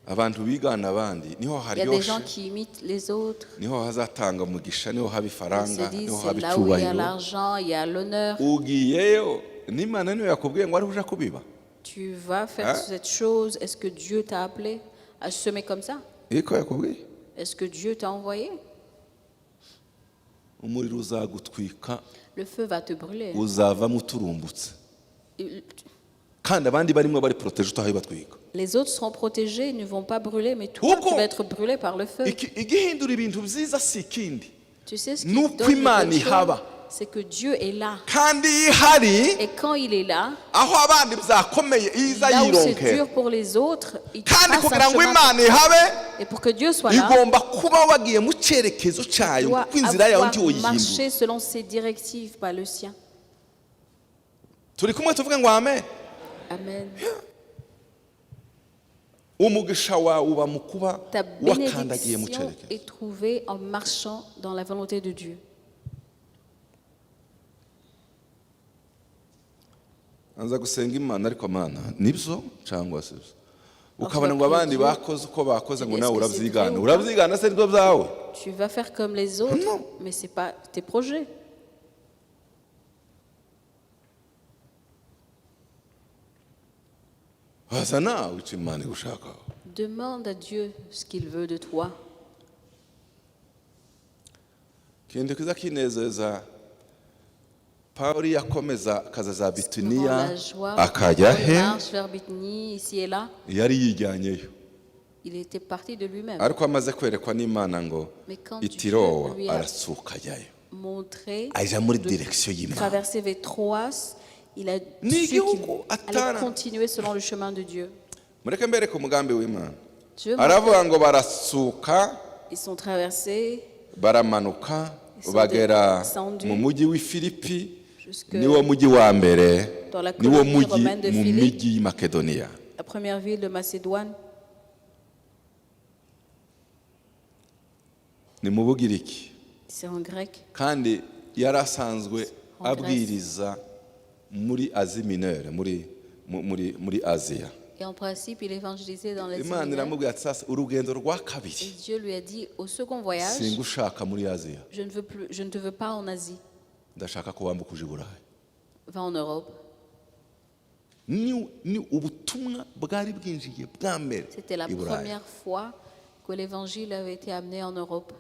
abantu bigana abandi niho il y a des gens haryoshe, qui imitent les autres. niho hazatanga umugisha, niho haba Ils ifaranga, se disent, niho c'est haba là où il y a icyubahiro. l'argent, il y a l'honneur. Ugiyeyo n'Imana niyo yakubwiye ngo ari uja kubiba. Tu vas faire Hein? cette chose. Est-ce que Dieu t'a appelé à semer comme ça? Iko yakubwiye Est-ce que Dieu t'a envoyé? umuriro uzagutwika, Le feu va te brûler. uzavamo uturumbutse, Et kandi abandi barimo bari protege utahaye batwika. les autres seront protégés, ils ne vont pas brûler, mais toi, Kuko tu vas être brûlé par le feu. igihindura ibintu byiza si ikindi, Tu sais ce qui Nuko donne Imana les bonnes choses, ihaba. c'est que Dieu est là. kandi iyo ihari Et quand il est là, aho abandi byakomeye iza là où c'est yironkera, dur pour les autres, il kandi trace un kugira ngo chemin. Imana ihabe Et pour que Dieu soit là, igomba kuba wagiye mu cyerekezo tu cyayo, dois kuko inzira yawe avoir ntiwoyihindura. marché selon ses directives, pas le sien. Turi kumwe tuvuge ngo amen. Amen. Umugisha wawe uba mu kuba Ta wakandagiye mu bénédiction cyerekezo. est trouvée en marchant dans la volonté de Dieu. Anza gusenga Imana ariko Mana nibyo cyangwa se byo? Ukabona ngo Dieu, abandi bakoze uko bakoze ngo est-ce nawe que c'est urabyigana, vrai ou urabyigana se nibyo byawe? Tu vas faire comme les autres, Non. mais ce n'est pas tes projets. baza nawe icyo imana igushakaho. Demande à Dieu ce qu'il veut de toi. Ikindi kiza kinezeza Pawulo yakomeza akaza za Pendant Bituniya la joie, akajya Paul he marche vers Bithynie, ici et là. yari yijyanyeyo, Il était parti de lui-même. ariko amaze kwerekwa n'Imana ngo Mais quand itirowa Dieu lui a arasuka ajyayo, montré aja muri de direkisiyo y'Imana. traverser vers Troas, il a Ni su qu'il igihugu allait atana. continuer selon le chemin de Dieu. Mureke mbereke umugambi w'Imana. Dieu Aravuga ngo barasuka Ils sont traversés baramanuka Ils bagera sont descendus mu mujyi w'i Filipi, jusque niwo mujyi wa mbere, dans la niwo colonie mujyi romaine de mu Philippe. mijyi y'i Makedoniya. la première ville de Macédoine. Ni mu Bugiriki, C'est en grec. kandi yari asanzwe En abwiriza muri Asie Mineure, muri Aziya. Et en principe, il évangélisait dans les Imana séminaires. iramubwira ati sasa urugendo rwa Et kabiri Dieu lui a dit, au second voyage, singushaka muri Aziya, je ne te veux pas en Asie, ndashaka ko wambuka uje i Burayi. va en Europe. Ni ubutumwa bwari bwinjiye bwa mbere C'était la i Burayi. première fois que l'évangile avait été amené en Europe.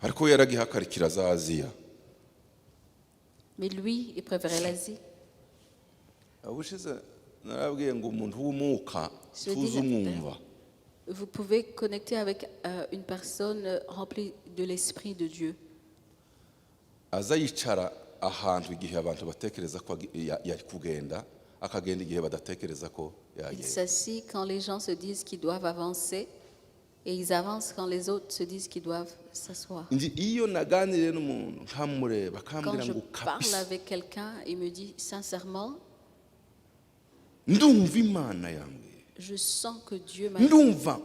ariko we yaragihakarikira za Aziya. Mais lui, il préférait l'Asie. Ubushize narabwiye ngo umuntu w'umwuka Je tuzi dis- umwumva. Vous pouvez connecter avec une personne remplie de l'Esprit de Dieu. Aza yicara ahantu igihe abantu batekereza ko yari kugenda, akagenda igihe badatekereza ko Il yagenda. s'assit quand les gens se disent qu'ils doivent avancer et ils avancent quand les autres se disent qu'ils doivent s'asseoir. Iyo naganiriye n'umuntu nkamureba Quand akambwira je ngo parle kabisa avec quelqu'un, il me dit sincèrement, ndumva Imana yambwiye, je sens que Dieu m'a dit. ndumva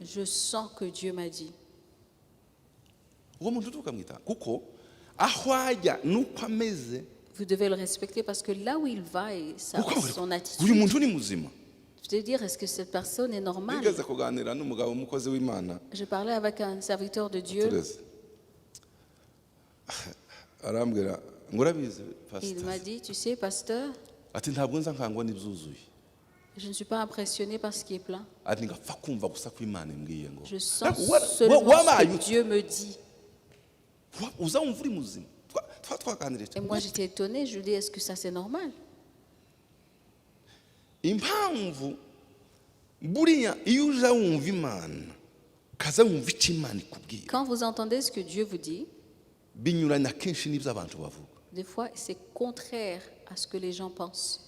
Je sens que Dieu m'a dit. uwo muntu tukamwita kuko aho ajya nuko ameze, Vous devez le respecter parce que là où il va et kuko son uyu attitude, muntu ni muzima. je veux dire, est-ce que cette personne est normale? Nigeze kuganira n'umugabo umukozi w'Imana Je parlais avec un serviteur de Dieu. tureze, arambwira ngo urabizi Et il pastor, m'a dit, tu sais, pasteur, ati ntabwo nza nkangwa n'ibyuzuye, je ne suis pas impressionné par ce qui est plein. ati ngapfa kumva gusa ko Imana imbwiye ngo Je sens Wa- seulement wabaye ce que Dieu me dit. uza wumva uri muzima. Twaganiriye Et moi, j'étais étonnée. Je lui dis, est-ce que ça, c'est normal? impamvu buriya iyo uja wumva Imana kaza wumva icyo Imana ikubwira, Quand vous entendez ce que Dieu vous dit, binyuranya kenshi n'ibyo abantu bavuga. des fois, c'est contraire à ce que les gens pensent.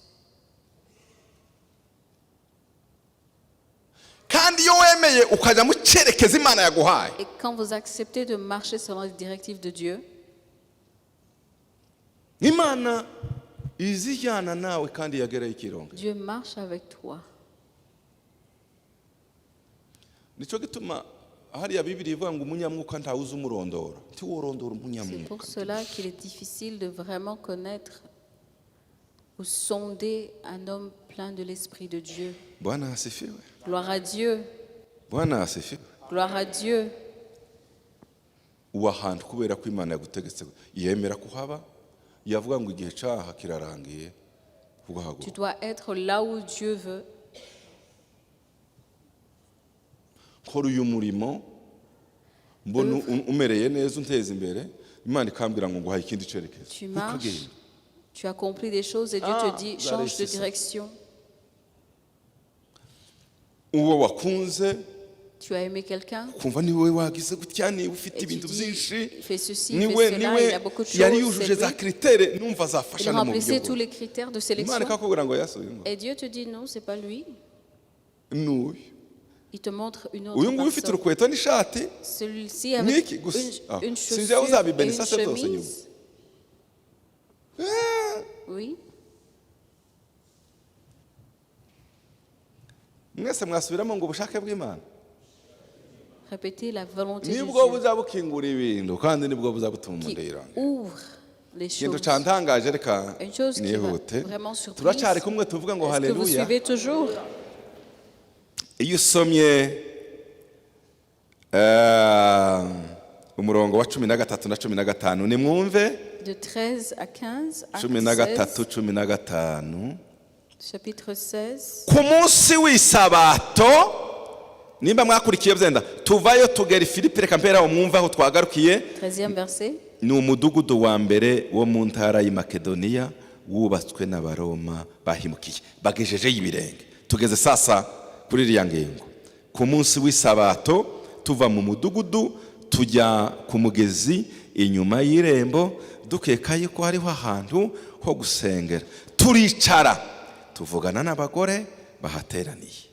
kandi iyo wemeye ukajya mu cyerekezo Imana yaguhaye, Et quand vous acceptez de marcher selon les directives de Dieu, Imana izijyana nawe kandi yagerayo ikirongo. Dieu marche avec toi. Nicyo gituma hariya Bibiliya ivuga ngo umunyamwuka ntawuzi umurondora, ntiworondora C'est umunyamwuka. pour cela qu'il est difficile de vraiment connaître ou sonder un homme plein de l'Esprit de Dieu. Bwana asifiwe, Gloire à Dieu, Bwana asifiwe. gloire à Dieu. uwo ahantu kubera ko Imana yagutegetse yemera kuhaba, yavuga ngo igihe cyaha kirarangiye Tu ugahaguruka. dois être là où Dieu veut. Nkora uyu murimo mbona umereye neza unteza imbere, Imana ikambwira ngo nguhaye ikindi cyerekezo. Tu marches, Ntukagende. tu accomplis des choses et Dieu Ah, te dit, vous change de avez ça. direction. Uwo wakunze Tu as aimé quelqu'un, kumva ni wowe wagize gutya, niba ufite et tu ibintu dis, byinshi, il fait ceci, il niwe fait cela, il a beaucoup de yari choses. yujuje c'est za lui. kritere numva Il zafasha no mu buryo remplissait tous bwose. les critères de Imana sélection. ikakubwira ngo yasuye ngo Et Dieu te dit, non, c'est pas lui. n'uyu Il te montre une uyu autre nguyu ufite personne. urukweto n'ishati Celui-ci avec Niki, gusa. Ah, une sinzi chaussure aho et uzabibeni, une ça, c'est toi, Seigneur. chemise. Oui. mwese mwasubiramo ngo ubushake bw'Imana Répétez la volonté de nibwo Dieu buzabukingura ibintu kandi nibwo buzabutuma qui umuntu yiranga. ouvre les ikintu choses. cyantangaje reka Une chose qui m'a nihute, vraiment surprise. turacyari kumwe tuvuga ngo Est-ce que vous haleluya. suivez toujours? Iyo usomye umurongo wa 13 na 15 nimwumve de 13 à 15, acte 13 16, 15 chapitre 16. ku munsi w'isabato nimba mwakurikiye byenda tuvayo tugera Filipi, reka mbere aho mwumva aho twagarukiye. 13e verset. Ni umudugudu wa mbere wo mu ntara y'i Makedoniya wubatswe n'abaroma bahimukiye bagejeje y'ibirenge. Tugeze sasa kuri iriya ngingo. Ku munsi w'isabato tuva mu mudugudu tujya ku mugezi inyuma y'irembo, dukeka yuko hariho ahantu ho gusengera. Turicara tuvugana n'abagore bahateraniye.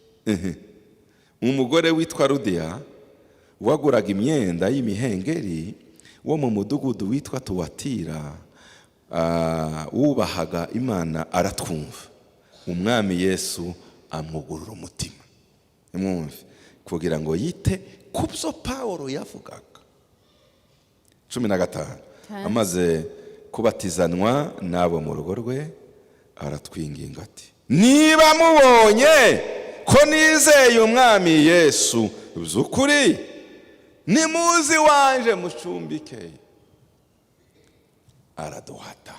Umugore witwa Rudiya waguraga imyenda y'imihengeri wo mu mudugudu witwa Tuwatira, wubahaga Imana aratwumva. Umwami Yesu amwugurura umutima, mwumve, kugira ngo yite ku byo Pawulo yavugaga. 15 amaze kubatizanwa n'abo mu rugo rwe aratwinginga ati, niba mubonye ko nizeye umwami Yesu by'ukuri, nimuzi wanje mucumbike. Araduhata.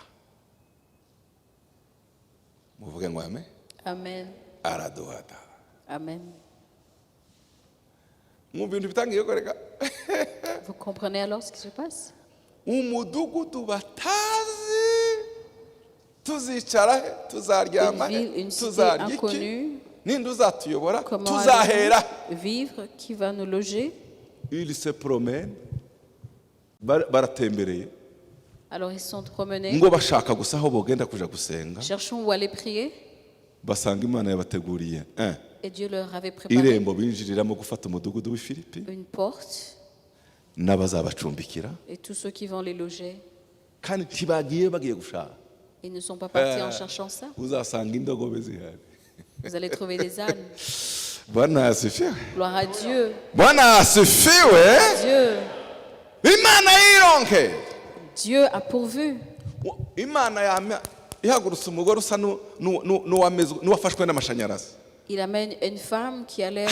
Muvuge ngo amen. Amen. Araduhata. Amen. Mu bintu bitangiye koreka. Vous comprenez alors ce qui se passe? Umudugudu batazi, tuzicara he, tuzaryama he, Une cité tuzarya iki, inconnue. ninde uzatuyobora, Comment tuzahera. allons-nous vivre? Qui va nous loger? Il se promène, baratembereye Alors ils se sont promenés, ngo bashaka gusa aho bogenda kuja gusenga, cherchons où aller prier. basanga Imana yabateguriye Et Dieu leur avait préparé irembo binjiriramo gufata umudugudu w'i Filipi une porte n'abazabacumbikira, et tous ceux qui vont les loger. kandi ntibagiye bagiye gushaka. Ils ne sont pas partis en cherchant ça. Uzasanga indogobe zihari. Vous allez trouver des ânes. Bwana asifiwe. Gloire à Dieu. Bwana asifiwe. Dieu. Imana yironke. Dieu a pourvu. Imana yama ihagurutse umugore usa n'uwafashwe n'amashanyarazi. Il amène une femme qui a l'air...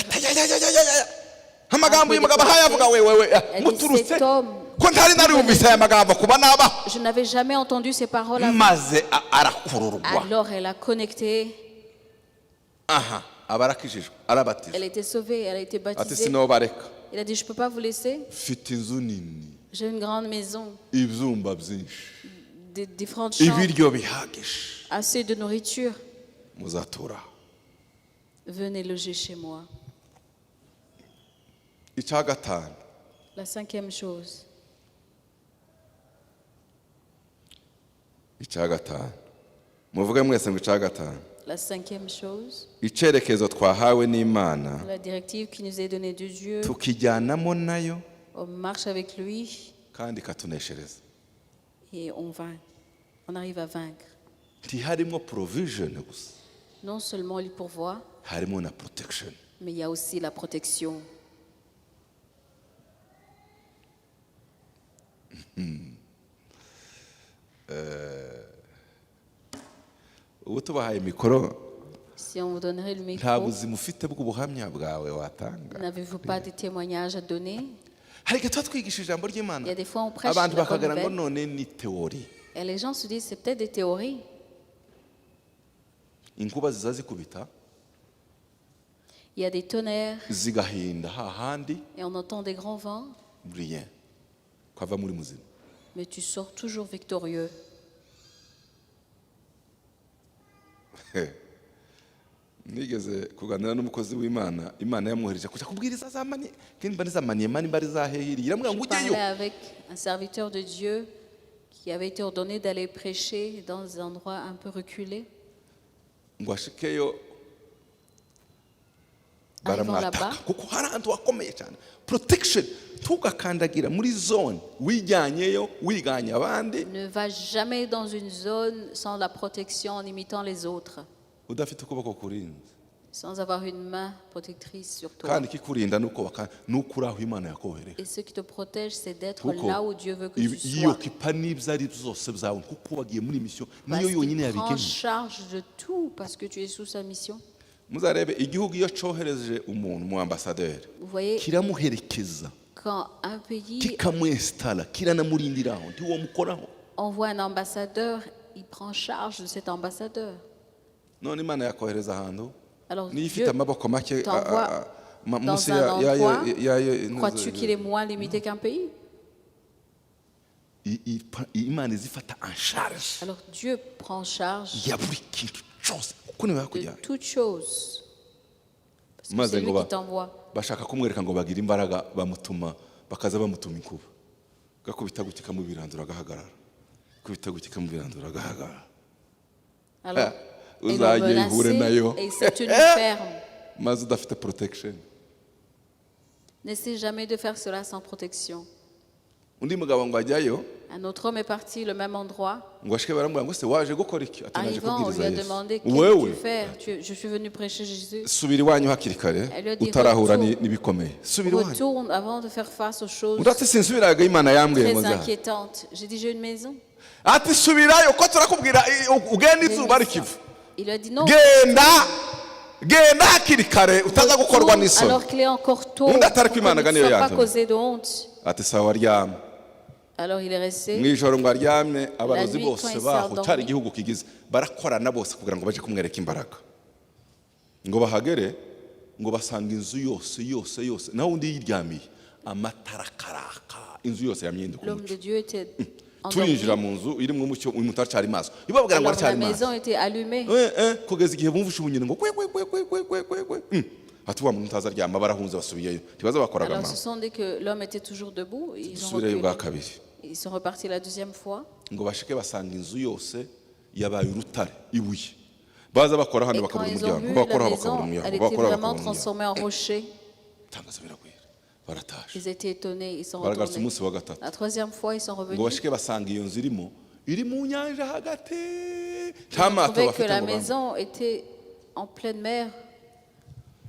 amagambo y'umugabo hayavuga wewe muturutse ko ntari narumvise aya magambo kuba naba. Je n'avais jamais entendu ces paroles avant. Maze arakururwa. Alors elle a connecté. Aha, abarakijijwe arabatizwa. Elle a été sauvée, elle a été Ati baptisée. sinobareka. Il a dit, je ne peux pas vous laisser. Mfite inzu nini, J'ai une grande maison, ibyumba byinshi, différentes chambres, ibiryo bihagije, assez de nourriture. muzatura. Venez loger chez moi. Icya gatanu, La 5e chose. icya gatanu, muvuge mwese ngo icya gatanu. La 5e chose, Icyerekezo twahawe n'Imana la directive qui nous est donnée de Dieu. tukijyanamo nayo On marche avec lui kandi ikatuneshereza. et on arrive à vaincre. Ntiharimo provision gusa, Non seulement il pourvoit, harimo na protection. mais il y a aussi la protection. Ubu tubahaye mikoro, Si on vous donnerait le nta micro, buzima ufite bw'ubuhamya bwawe watanga. n'avez-vous pas de témoignages à donner? Hari igihe tuba twigisha ijambo Il ry'Imana y a des fois on prêche abantu la bonne bakagira ngo nouvelle none ni teori. et les gens se disent c'est peut-être des théories. Inkuba ziza zikubita Il y a des tonnerres zigahinda hahandi et on entend des grands vents, rien kwava muri muzima. mais tu sors toujours victorieux. Nigeze kuganira n'umukozi w'Imana, Imana yamwohereje kujya kubwiriza za mani, kandi bari za mani bari za hehiri, iramubwira ngo Je parlais ujyeyo. avec un serviteur de Dieu qui avait été ordonné d'aller prêcher dans des endroits un peu reculés. Ngo ashikeyo Arrivant baramwataka là-bas, kuko hari ahantu hakomeye cyane. Protection, tugakandagira muri zone wijyanyeyo wiganya abandi ne va jamais dans une zone sans la protection en imitant les autres, udafite ukuboko kurinze. sans avoir une main protectrice sur toi. Kandi kikurinda nuko uri aho Imana yakohereye. Et ce qui te protège, c'est d'être Kuko là où Dieu veut que tu iyo sois. kipa n'ibyo ari byose byawe kuko wagiye muri mission Parce niyo yonyine qu'il prend yabigennye. charge de tout parce que tu es sous sa mission. Muzarebe igihugu iyo cohereje umuntu mu ambassadeur Vous voyez, kiramuherekeza quand un pays kikamwesitara kiranamurindira aho ntiwo mukoraho. envoie un ambassadeur, il prend charge de cet ambassadeur. none imana yakohereza ahantu Alors niyo ifite Dieu amaboko make t'envoie munsi dans un endroit, yayo crois-tu qu'il est moins limité qu'un pays? imana izifata en charge Alors Dieu prend charge ya buri kintu cyose uko niwe de hakujyana toutes choses. Parce que maze c'est lui ngo qui t'envoie. bashaka kumwereka ngo bagire imbaraga bamutuma bakaza bamutuma inkuba gakubita gutya kamubirandura agahagarara kubita gutya kamubirandura agahagarara Alors, ils l'ont uzajye ihure nayo menacé et il s'est tenu ferme. maze udafite protection. N'essaie jamais de faire cela sans protection. Undi mugabo ngo ajyayo Un autre homme est parti au même endroit. ngo ashike baramubwira ngo se waje gukora iki ati naje Arrivant, on lui kubwiriza a Yesu demandé qu'est-ce que wewe tu fais. Je suis venu prêcher Jésus. subira iwanyu hakiri kare Elle lui a dit, utarahura retourne. n'ibikomeye subira iwanyu Retourne avant de faire face aux choses undi ati sinsubiraga imana yambwiye ngo très nzaha inquiétantes. J'ai dit, j'ai une maison. ati subirayo ko turakubwira ugenda J'ai izuba mis rikiva ça. Il lui a dit non. genda hakiri kare utaza gukorwa Retourne n'isoni alors qu'il est encore tôt. Undi atari Pour ko Imana qu'on ne niyo soit pas yantumye. causé de honte. ati sawa aryama Alors il est resté. mu ijoro ngo aryamye abarozi nuit, bose quand il s'est baho endormi. cyari igihugu kigize barakorana bose kugira ngo baje kumwereka imbaraga ngo bahagere ngo basanga inzu yose naho undi yiryamiye amatara karaka inzu yose yamyinduka L'homme de Dieu était endormi. turinjira mu nzu irimo umucyo umutara cyari maso ibabwira ngo Alors la aracyari maso maison était allumée. kugeza igihe bumvishe ubunyine ngo kwe ati wa muntu utazaryama barahunze basubiyeyo ntibaza bakoraga Alors ce amaso sont dès que l'homme était toujours debout, ils ont dusubireyo bwa reculé. kabiri Ils sont repartis la deuxième fois. ngo bashike basanga inzu yose yabaye urutare ibuye baza bakora hano Et quand bakabura ils ont umuryango vu bakora la bakabura maison, umuryango elle était bakora vraiment bakabura umuryango transformée en rocher. tangaza biragwira barataje Ils étaient étonnés, ils sont baragarutse retournés. umunsi wa gatatu La troisième fois, ils sont ngo revenus. bashike basanga iyo nzu iri mu nyanja hagati Ils nta ont mato trouvé que bafite la ngo bamwe maison était en pleine mer.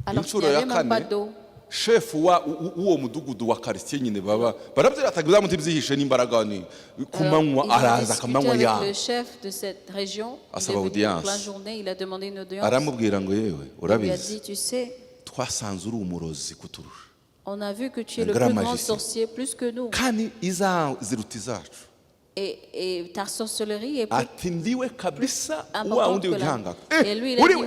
Alors qu'il inshuro n'y ya avait même pas kane d'eau. shefu w'uwo mudugudu wa quartier nyine baba barabyirataga bizamuti byihishe n'imbaraga ni ku Alors, manywa ils ont araza discuté akamanywa avec ya le chef de cette région. Il est Asaba venu audience. en pleine journée, il a demandé une audience. aramubwira ngo yewe Il lui a urabizi dit, tu sais, twasanze uri umurozi kuturusha on a vu que tu es Un le grand plus grand magicien. sorcier, plus que nous. kandi ziruta izacu Et ta sorcellerie est plus ati ndiwe kabisa Important wa wundi que la- wihanga Et lui, il a dit, oui,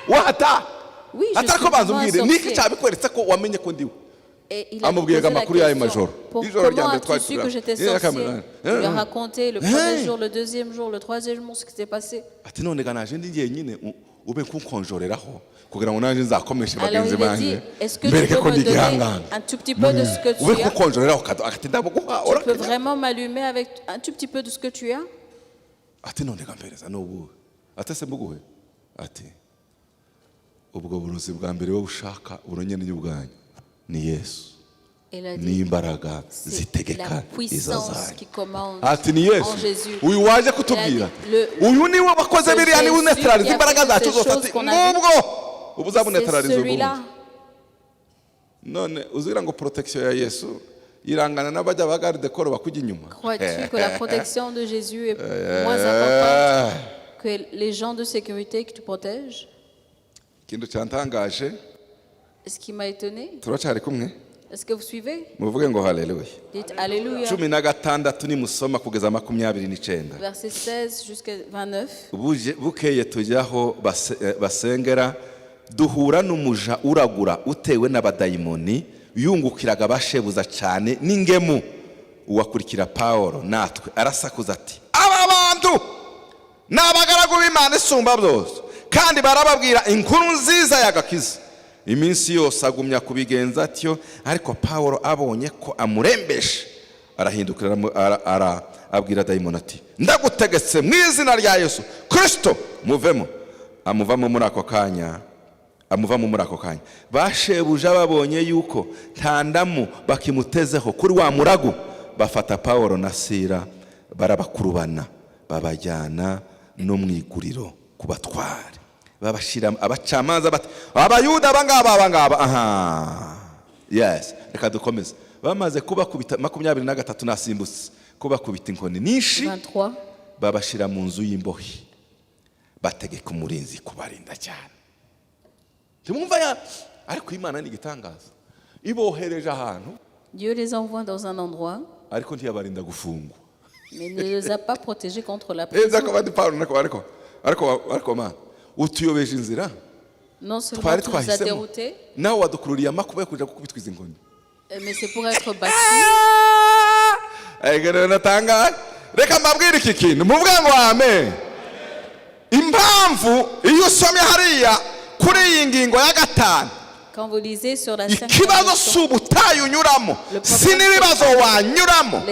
wata Oui, je atari suis ko banza vraiment un umbwire niki sorcier. cyabikweretse ko wamenye ko ndiwe Et il a amubwiye posé la amakuru y'ayo question, majoro pour ijoro rya comment mbere as-tu twari su que turi j'étais aha. sorcier? Il lui a raconté le premier jour, le deuxième jour, le troisième jour, ce qui s'est passé. ati none ga naje ndi jyenyine ube kunkonjoreraho kugira ngo nanjye nzakomeshe Alors bagenzi il a dit, banjye est-ce que tu mbereke peux ko me ndi donner igihanganga un tout petit peu de ce que ube tu as? kunkonjoreraho ati ndabuguha Tu peux vraiment m'allumer avec un tout petit peu de ce que tu as? ati none ga mpereza n'ubu ati se mbuguhe ati ubwo burozi bwa mbere wowe ushaka buronyene n'ubwanyu ni Yesu Il a dit, n'imbaraga c'est zitegeka la izo puissance zanyu qui commande ati ni Yesu en Jésus. uyu waje kutubwira Le- uyu niwe wakoze c'est biriya niwe Jésus unetraliza qui a imbaraga fait zacu ces zose choses ati qu'on a vues. ngubwo ubu C'est uzabunetraliza ubundi celui-là. none uzigira ngo protection ya Yesu irangana n'abajya ba garde corps bakujya inyuma Crois-tu que la protection de Jésus est moins importante que les gens de sécurité qui te protègent? ikintu cyantangaje Ce qui m'a étonné, turacyari kumwe est-ce que vous suivez? muvuge ngo haleluya Dites Alléluia. 16 nimusoma kugeza 29 Verset 16 jusqu'à 29. bukeye tujyaho basengera duhura n'umuja uragura utewe n'abadayimoni yungukiraga abashebuza cyane n'ingemu uwakurikira Pawulo natwe arasakuza ati aba bantu ni abagaragu b'Imana isumba byose kandi barababwira inkuru nziza y'agakiza iminsi yose agumya kubigenza atyo ariko Pawulo abonye ko amurembeshe arahindukira abwira dayimoni ati ndagutegetse mu izina rya Yesu Kristo muvemo amuvamo muri ako kanya bashebuja babonye yuko ntandamu bakimutezeho kuri wa muragu bafata Pawulo na Sila barabakurubana babajyana no mu iguriro kubatwara babashira abacamanza bati abayuda abangaba aha yes reka dukomeze bamaze kubakubita 23 nasimbutse kubakubita inkoni nishi 23. babashira mu nzu y'imbohi bategeka umurinzi kubarinda cyane tumumva ya ariko Imana ni gitangaza ibohereje ahantu Dieu les envoie dans un endroit, ariko ntiyabarinda gufungwa Mais il ne les a pas protégés contre la prison. eza ko bandi Pawulo ariko mana utuyobeje inzira Non seulement twari tu nous as twahisemo déroutés, nawe wadukururiye amakuba yo kuja gukubitwa izi nkoni mais c'est pour être battus. egero natanga reka mbabwire iki kintu muvuge ngo amen impamvu iyo usomye hariya kuri iyi ngingo ya gatanu Quand vous lisez sur la ikibazo 5e si ubutayu unyuramo si n'ibibazo wanyuramo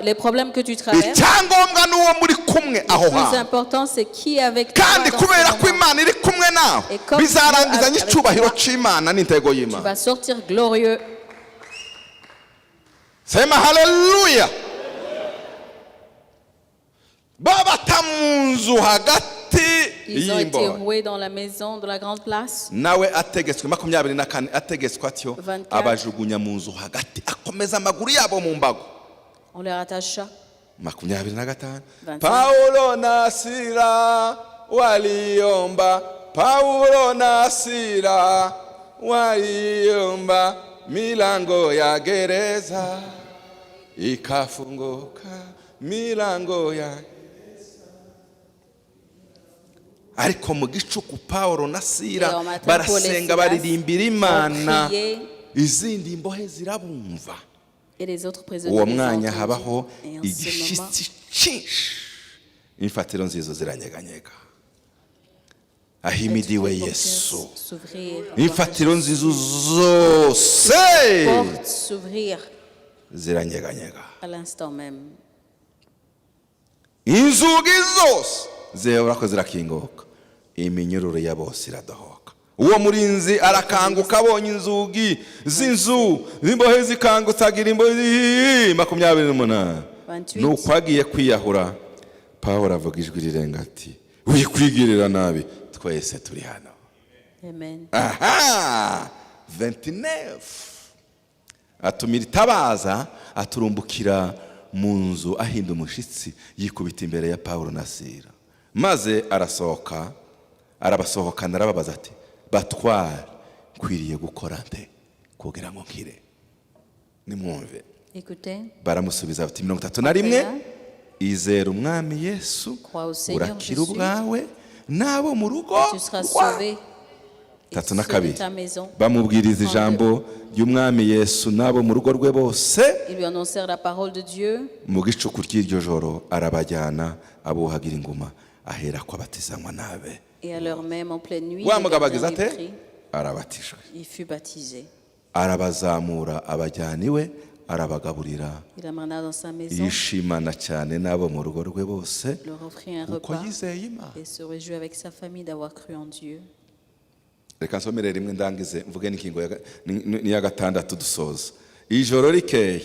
les problèmes que tu traverses, icyangombwa n'uwo muri kumwe aho le plus hantu important c'est qui est avec toi kandi dans kubera ce ko moment. imana iri kumwe nawe Et comme bizarangiza Dieu avec n'icyubahiro toi, cy'imana n'intego Tu y'imana vas sortir glorieux. sema haleluya babata mu nzu hagati Ils ont été y'imbohe roués dans la maison de la grande place. nawe ategetswe 24 ategetswe atyo 24. abajugunya mu nzu hagati akomeza amaguru yabo mu mbago On les rattacha. 25 25. Paulo na Sila waliomba Paulo na Sila waliomba milango ya gereza ikafunguka milango ya ariko mu gicuku Paulo na Sila Et en matin, barasenga Paul et Silas baririmbira Imana ont prié. izindi mbohe zirabumva Et les autres uwo prisonniers les ont mwanya entendus. habaho Et en ce moment, igishitsi cyinshi imfatiro nzizo ziranyeganyega ahimidiwe les Yesu portes s'ouvrir. imfatiro nzizo zose Portes s'ouvrir ziranyeganyega à l'instant même. inzugi zose zihora ko zirakinguka iminyururu ya bose iradohoka uwo murinzi arakanguka abonye inzugi z'inzu z'imbohe zikangutse agira imbohe 28 nuko agiye kwiyahura Pawulo avuga ijwi rirenga ati wikwigirira nabi twese turi hano Amen. aha 29 atumira itabaza aturumbukira mu nzu ahinda umushitsi yikubita imbere ya Pawulo na Sila maze arabasohokana arababaza ati batware kwiriye gukora nte kugira ngo nkire nimwumve Écoutez, baramusubiza bati 31 izera umwami Yesu crois au Seigneur urakira Jésus, ubwawe nabo mu rugo tu seras sauvé. Et tatu na ceux de kabiri ta maison. bamubwiriza ijambo ry'umwami Yesu nabo mu rugo rwe bose Ils lui annoncèrent la parole de Dieu. mu gicuku ry'iryo joro arabajyana abuhagira inguma ahera ko abatizanywa nabe Et à l'heure même, en pleine nuit, wa le mugabo gardien agize lui ate prit. arabatijwe Il fut baptisé. arabazamura abajyana iwe arabagaburira Il amena dans sa maison, yishimana cyane n'abo mu rugo rwe bose leur offrit un kuko repas yizeye Imana et se réjouit avec sa famille d'avoir cru en Dieu. reka nsomere rimwe ndangize mvuge n'ingingo ya gatandatu dusoza ijoro rikeye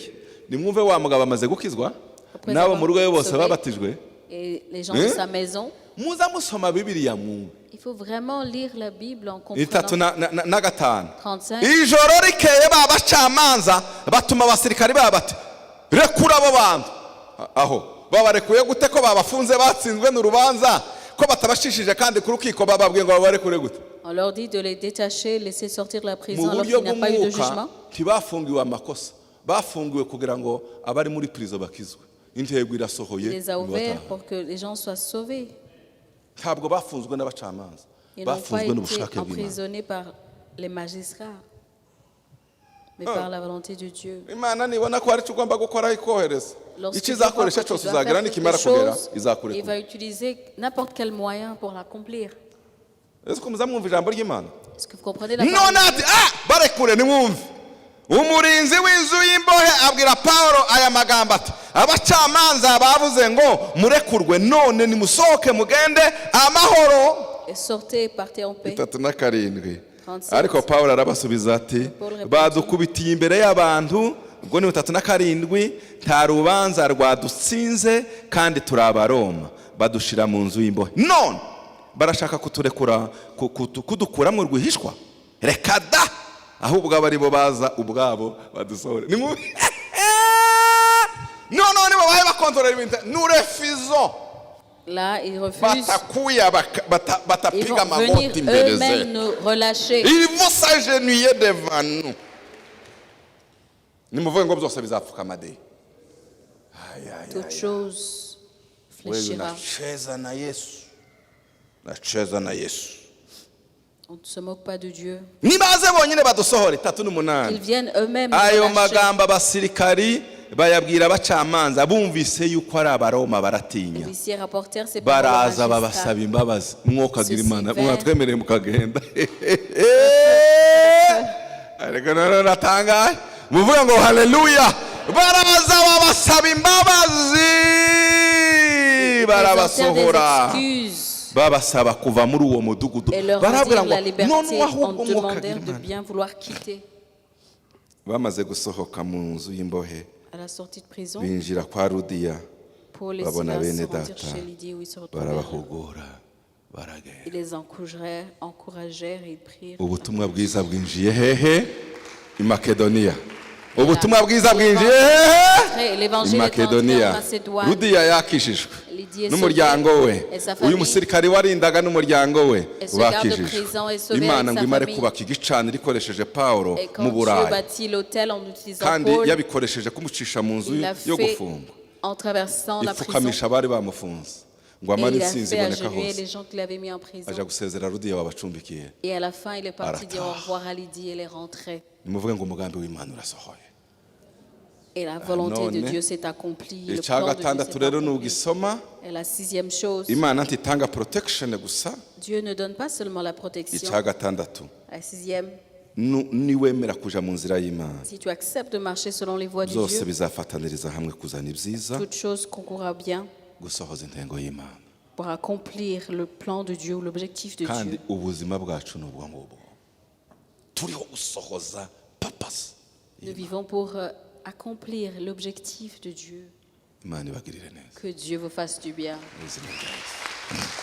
nimwumve wa mugabo amaze gukizwa Après n'abo avoir mu rugo rwe bose sauvé, babatijwe Et les gens de sa maison, muza musoma bibiliya mwumve il faut vraiment lire la Bible en itatu comprenant. na gatanu 35. ijoro rikeye babacamanza batuma abasirikari babati rekura abo bantu aho babarekuye gute ko babafunze batsinzwe n'urubanza ko batabashishije kandi ku rukiko bababwiye ngo babarekure gute On leur dit de les détacher, laisser sortir de la mu prison alors buryo qu'il n'y a pas eu de bw'umwuka jugement. ntibafungiwe amakosa bafungiwe kugira ngo abari muri prison bakizwe intego Il irasohoye les a ouverts nibataha. pour que les gens soient sauvés. ntabwo bafunzwe n'abacamanza Ils n'ont pas bafunzwe n'ubushake été bw'Imana emprisonnés par les magistrats, mais par la volonté de Dieu. Imana nibona ko hari icyo ugomba gukora ikohereza Lorsque icyo tu vois izakoresha que tu cyose dois uzagera faire nikimara quelque kugera chose, il izakurekura va utiliser n'importe quel moyen pour l'accomplir. ese ko muzamwumva ijambo ry'Imana Est-ce que vous comprenez la none parole? ati barekure nimwumve umurinzi w'inzu y'imbohe abwira Pawulo aya magambo ati abacamanza bavuze ngo murekurwe none nimusohoke mugende amahoro Et sortez, partez en paix. 37 37. ariko Pawulo arabasubiza ati Paul répondit, badukubitiye imbere y'abantu ubwo ni 37 nta rubanza rwadutsinze kandi turi abaroma badushira mu nzu y'imbohe none barashaka kuturekura kudukuramo rwihishwa reka da ahubwo abari bo baza ubwabo badusohore nibo nibo bahe bakontorera ibintu nurefizo Là, ils refusent. batakuya Ils batapiga vont venir amagoti imbere eux-mêmes ze nous relâcher. ils vont s'agenouiller devant nous nimuvuge ngo byose bizapfukama de Toutes choses wewe fléchira. unacheza na Yesu, unacheza na Yesu. On ne se moque pas de Dieu. Nibaze bonyine badusohore Qu'ils 3:8. viennent eux-mêmes Ayo relâcher. magambo abasirikari bayabwira abacamanza bumvise yuko ari abaroma Les baratinya, huissiers rapportèrent ces paroles aux baraza magistrats. babasaba imbabazi, mwokagira Imana Ceci mwatwemereye mukagenda. Ariko none natangaye muvuga ngo haleluya, baraza babasaba imbabazi, Ils présentèrent barabasohora des excuses babasaba kuva muri uwo mudugudu. et leur Barabwira rendirent ngo la none liberté en ahubwo mwokagira demandèrent de Imana. bien vouloir quitter. Bamaze gusohoka mu nzu y'imbohe À la sortie de prison, binjira kwa Rudiya, Paul et babona Silas se bene rendirent data, chez Lydie où ils se retrouvèrent. barabahugura baragenda. Ils les encouragèrent et ils prirent. Ubutumwa bwiza bwinjiye hehe? I Makedoniya. Ubutumwa bwiza bwinjiye hehe? I L'évangile est entré en Makedoniya. Macédoine. Rudiya yakishijwe Lydie est n'umuryango we, sauvée et sa uyu famille. musirikari warindaga n'umuryango we Et ce garde bakijijwe. prison est sauvé Imana avec ngo sa imare famille. kubaka igicaniro ikoresheje Pawulo Et quand mu Dieu Burayi, bâtit l'autel en utilisant kandi Paul, yabikoresheje kumucisha mu nzu il l'a yo fait gufungwa, en traversant la prison. ipfukamisha abari bamufunze ngo Et amare il a insinzi fait iboneka agenouiller hose. les gens qu'il avait mis en prison. Aja gusezera Rudiya wabacumbikiye. Et à la fin, il est parti Arataha. dire au revoir à Lydie et elle est rentrée. Nimuvuge ngo umugambi w'Imana urasohoye. Et la volonté de none, Dieu s'est accomplie. Le icya plan de Dieu gatandatu s'est rero accompli. nugisoma, Et la sixième chose, Imana ntitanga protection gusa. Dieu ne donne pas seulement la protection. Icya gatandatu, La sixième, niwemera kuja mu nzira y'Imana, si tu acceptes de marcher selon les voies de byose Dieu, bizafataniriza hamwe kuzana ibyiza, toute chose concourra bien gusohoza intego y'Imana. pour accomplir le plan de Dieu ou l'objectif de Kandi Dieu. ubuzima bwacu n'ubwo ngubwo, turiho gusohoza purpose. Nous vivons pour accomplir l'objectif de Dieu. Imana ibagirire neza. Que Dieu vous fasse du bien. Mu izina rya Yesu.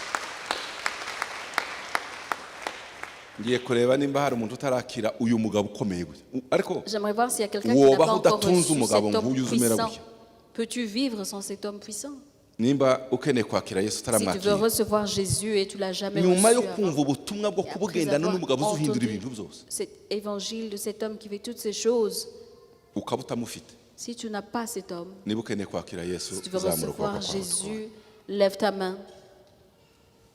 Ngiye kureba nimba hari umuntu utarakira uyu mugabo ukomeye gutya. Ariko J'aimerais voir s'il y a quelqu'un qui n'a pas wobaho encore udatunze reçu umugabo cet homme nk'uyu uzi umera puissant. gutya. Peux-tu vivre sans cet homme puissant? Nimba ukeneye kwakira Yesu Si tu veux utaramwakira, recevoir Jésus et tu l'as jamais nyuma yo reçu avant, kumva ubutumwa bwo et après kubugendana avoir n'umugabo uzi uhindura entendu ibintu byose, cet évangile de cet homme qui fait toutes ces choses, ukaba utamufite, si tu n'as pas cet homme, niba ukeneye kwakira Yesu si tu veux uzamura ukuboko recevoir kwawe Jésus, lève ta main.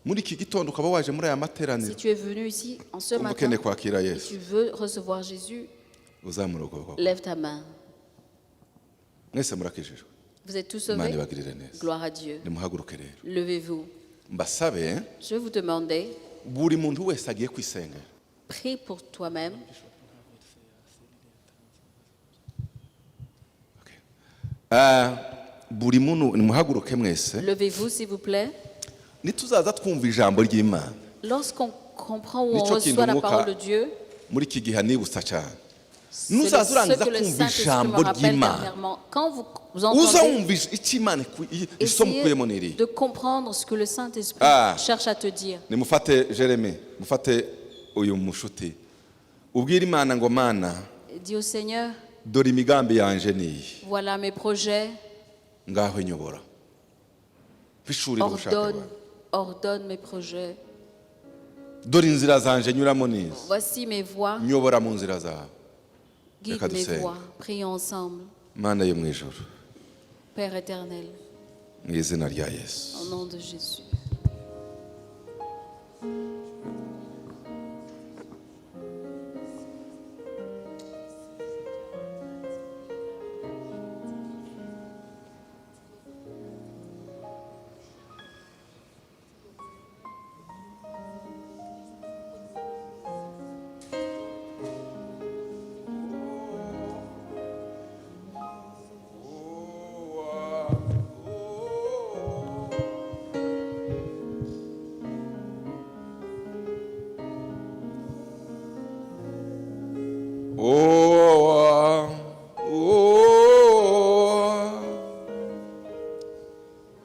muri iki gitondo ukaba waje muri aya Si materaniro, tu es venu ici en ce kumva matin ukeneye kwakira et Yesu, tu veux recevoir Jésus, uzamura ukuboko kwawe. lève ta main. Mwese murakijijwe. Vous êtes tous Imana sauvés? ibagirire neza. Gloire à Dieu. Nimuhaguruke rero. Levez-vous. Mbasabe Je vais vous demander, buri muntu wese agiye kwisengera. prie pour toi-même. Buri muntu nimuhaguruke mwese, Levez-vous, s'il vous plaît. nituzaza twumva ijambo ry'Imana. Lorsqu'on comprend ou on Nico reçoit la kintu parole de Dieu, muri iki gihe nibutsa cyane, c'est nuzaza ce urangiza que le kumva Saint-Esprit ijambo me rappelle ry'Imana, dernièrement. Quand vous uza entendez, wumva icyo Imana isomo ukuyemo essayez n'iri. de comprendre ce que le Saint-Esprit cherche à te dire. Nimufate Jeremy, mufate uyu mushuti, ubwira Imana ngo Mana, Dis au Seigneur, dore imigambi yanje niyi, voilà mes projets, ngaho nyobora, mpishurira ubushake bwawe. ordonne mes projets. Dore inzira zanje nyuramo n'izi, Voici mes voies, nyobora mu nzira zawe. guide Reka mes dusenge. voies. Prions ensemble. Mana yo mu ijuru, Père éternel, mu izina rya Yesu. au nom de Jésus.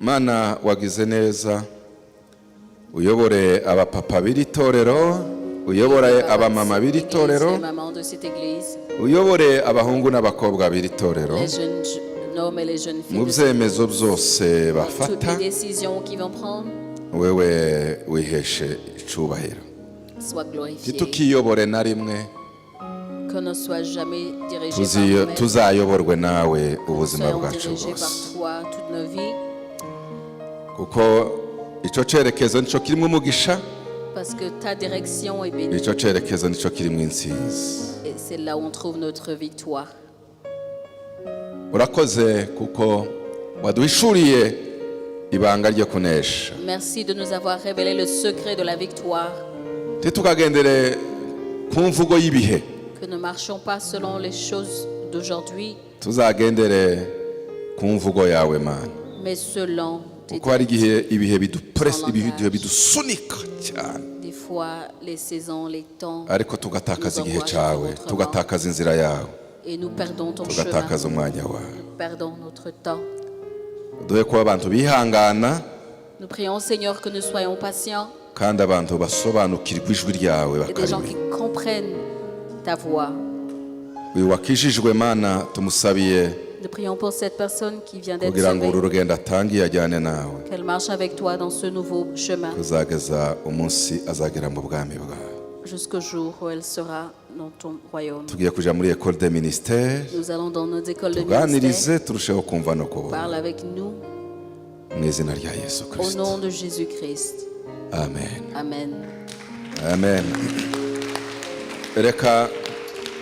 Mana wagize neza, uyobore abapapa b'iri torero, uyobore abamama b'iri torero, Les mamans de cette église, uyobore abahungu n'abakobwa b'iri torero, les jeunes hommes et les jeunes filles, mu de byemezo byose toutes bafata, les décisions qu'ils vont prendre, wewe wiheshe icubahiro. soient glorifiées. Ntitukiyobore na rimwe, Qu'on ne soit jamais dirigé par nous-mêmes. tuzayoborwe nawe ubuzima Soyons bwacu dirigés bwose. par toi toutes nos vies. kuko icyo cyerekezo nicyo kirimo umugisha, parce que ta direction est bénie. icyo cyerekezo nicyo kirimo intsinzi. Et c'est là où on trouve notre victoire. urakoze kuko waduhishuriye ibanga ryo kunesha. Merci de nous avoir révélé le secret de la victoire. ntitukagendere ku mvugo y'ibihe, Que ne marchions pas selon les choses d'aujourd'hui, tuzagendere ku mvugo yawe mana, mais selon tes kuko hari igihe directives. ibihe bidupuresi, Sans ibihe langage. bidusunika cyane, Des fois, les saisons, les temps, ariko tugatakaza igihe cyawe, tugatakaza inzira yawe, et nous perdons ton chemin, tugatakaza umwanya wawe. nous perdons notre temps. duhe kuba abantu bihangana Nous prions, Seigneur, que nous soyons patients kandi abantu basobanukirwa ijwi ryawe et des gens qui bakarimenya. comprennent ta voix. uyu wakijijwe mana tumusabiye Nous prions pour cette personne qui vient d'être kugira ngo uru sauvée, rugendo atangiye ajyane nawe, qu'elle marche avec toi dans ce nouveau chemin kuzageza umunsi azagera mu bwami bwawe. jusqu'au jour où elle sera dans ton royaume. tugiye kuja muri école de ministère, Nous allons dans nos écoles de ministère. tuganirize turusheho kumva no kubona, Parle avec nous mu izina rya Yesu au Kristo. nom de Jésus-Christ. Amen. Amen. Amen. Reka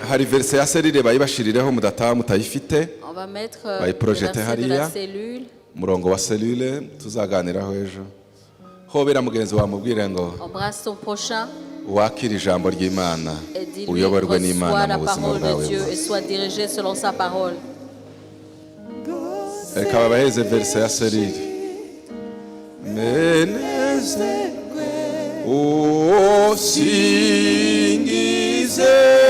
hari verse ya serire bayibashirireho mudataha mutayifite, On va mettre Bah, le projeter verset de hariya. la cellule. umurongo wa selule tuzaganiraho ejo. hobera mugenzi wawe mubwire ngo Embrasse ton prochain wakire ijambo ry'Imana, et dis-lui, uyoborwe reçois n'Imana la mu buzima parole de bwawe Dieu et bwose. sois dirigé selon sa parole. Reka babaheze verse ya serire. Meneze usingize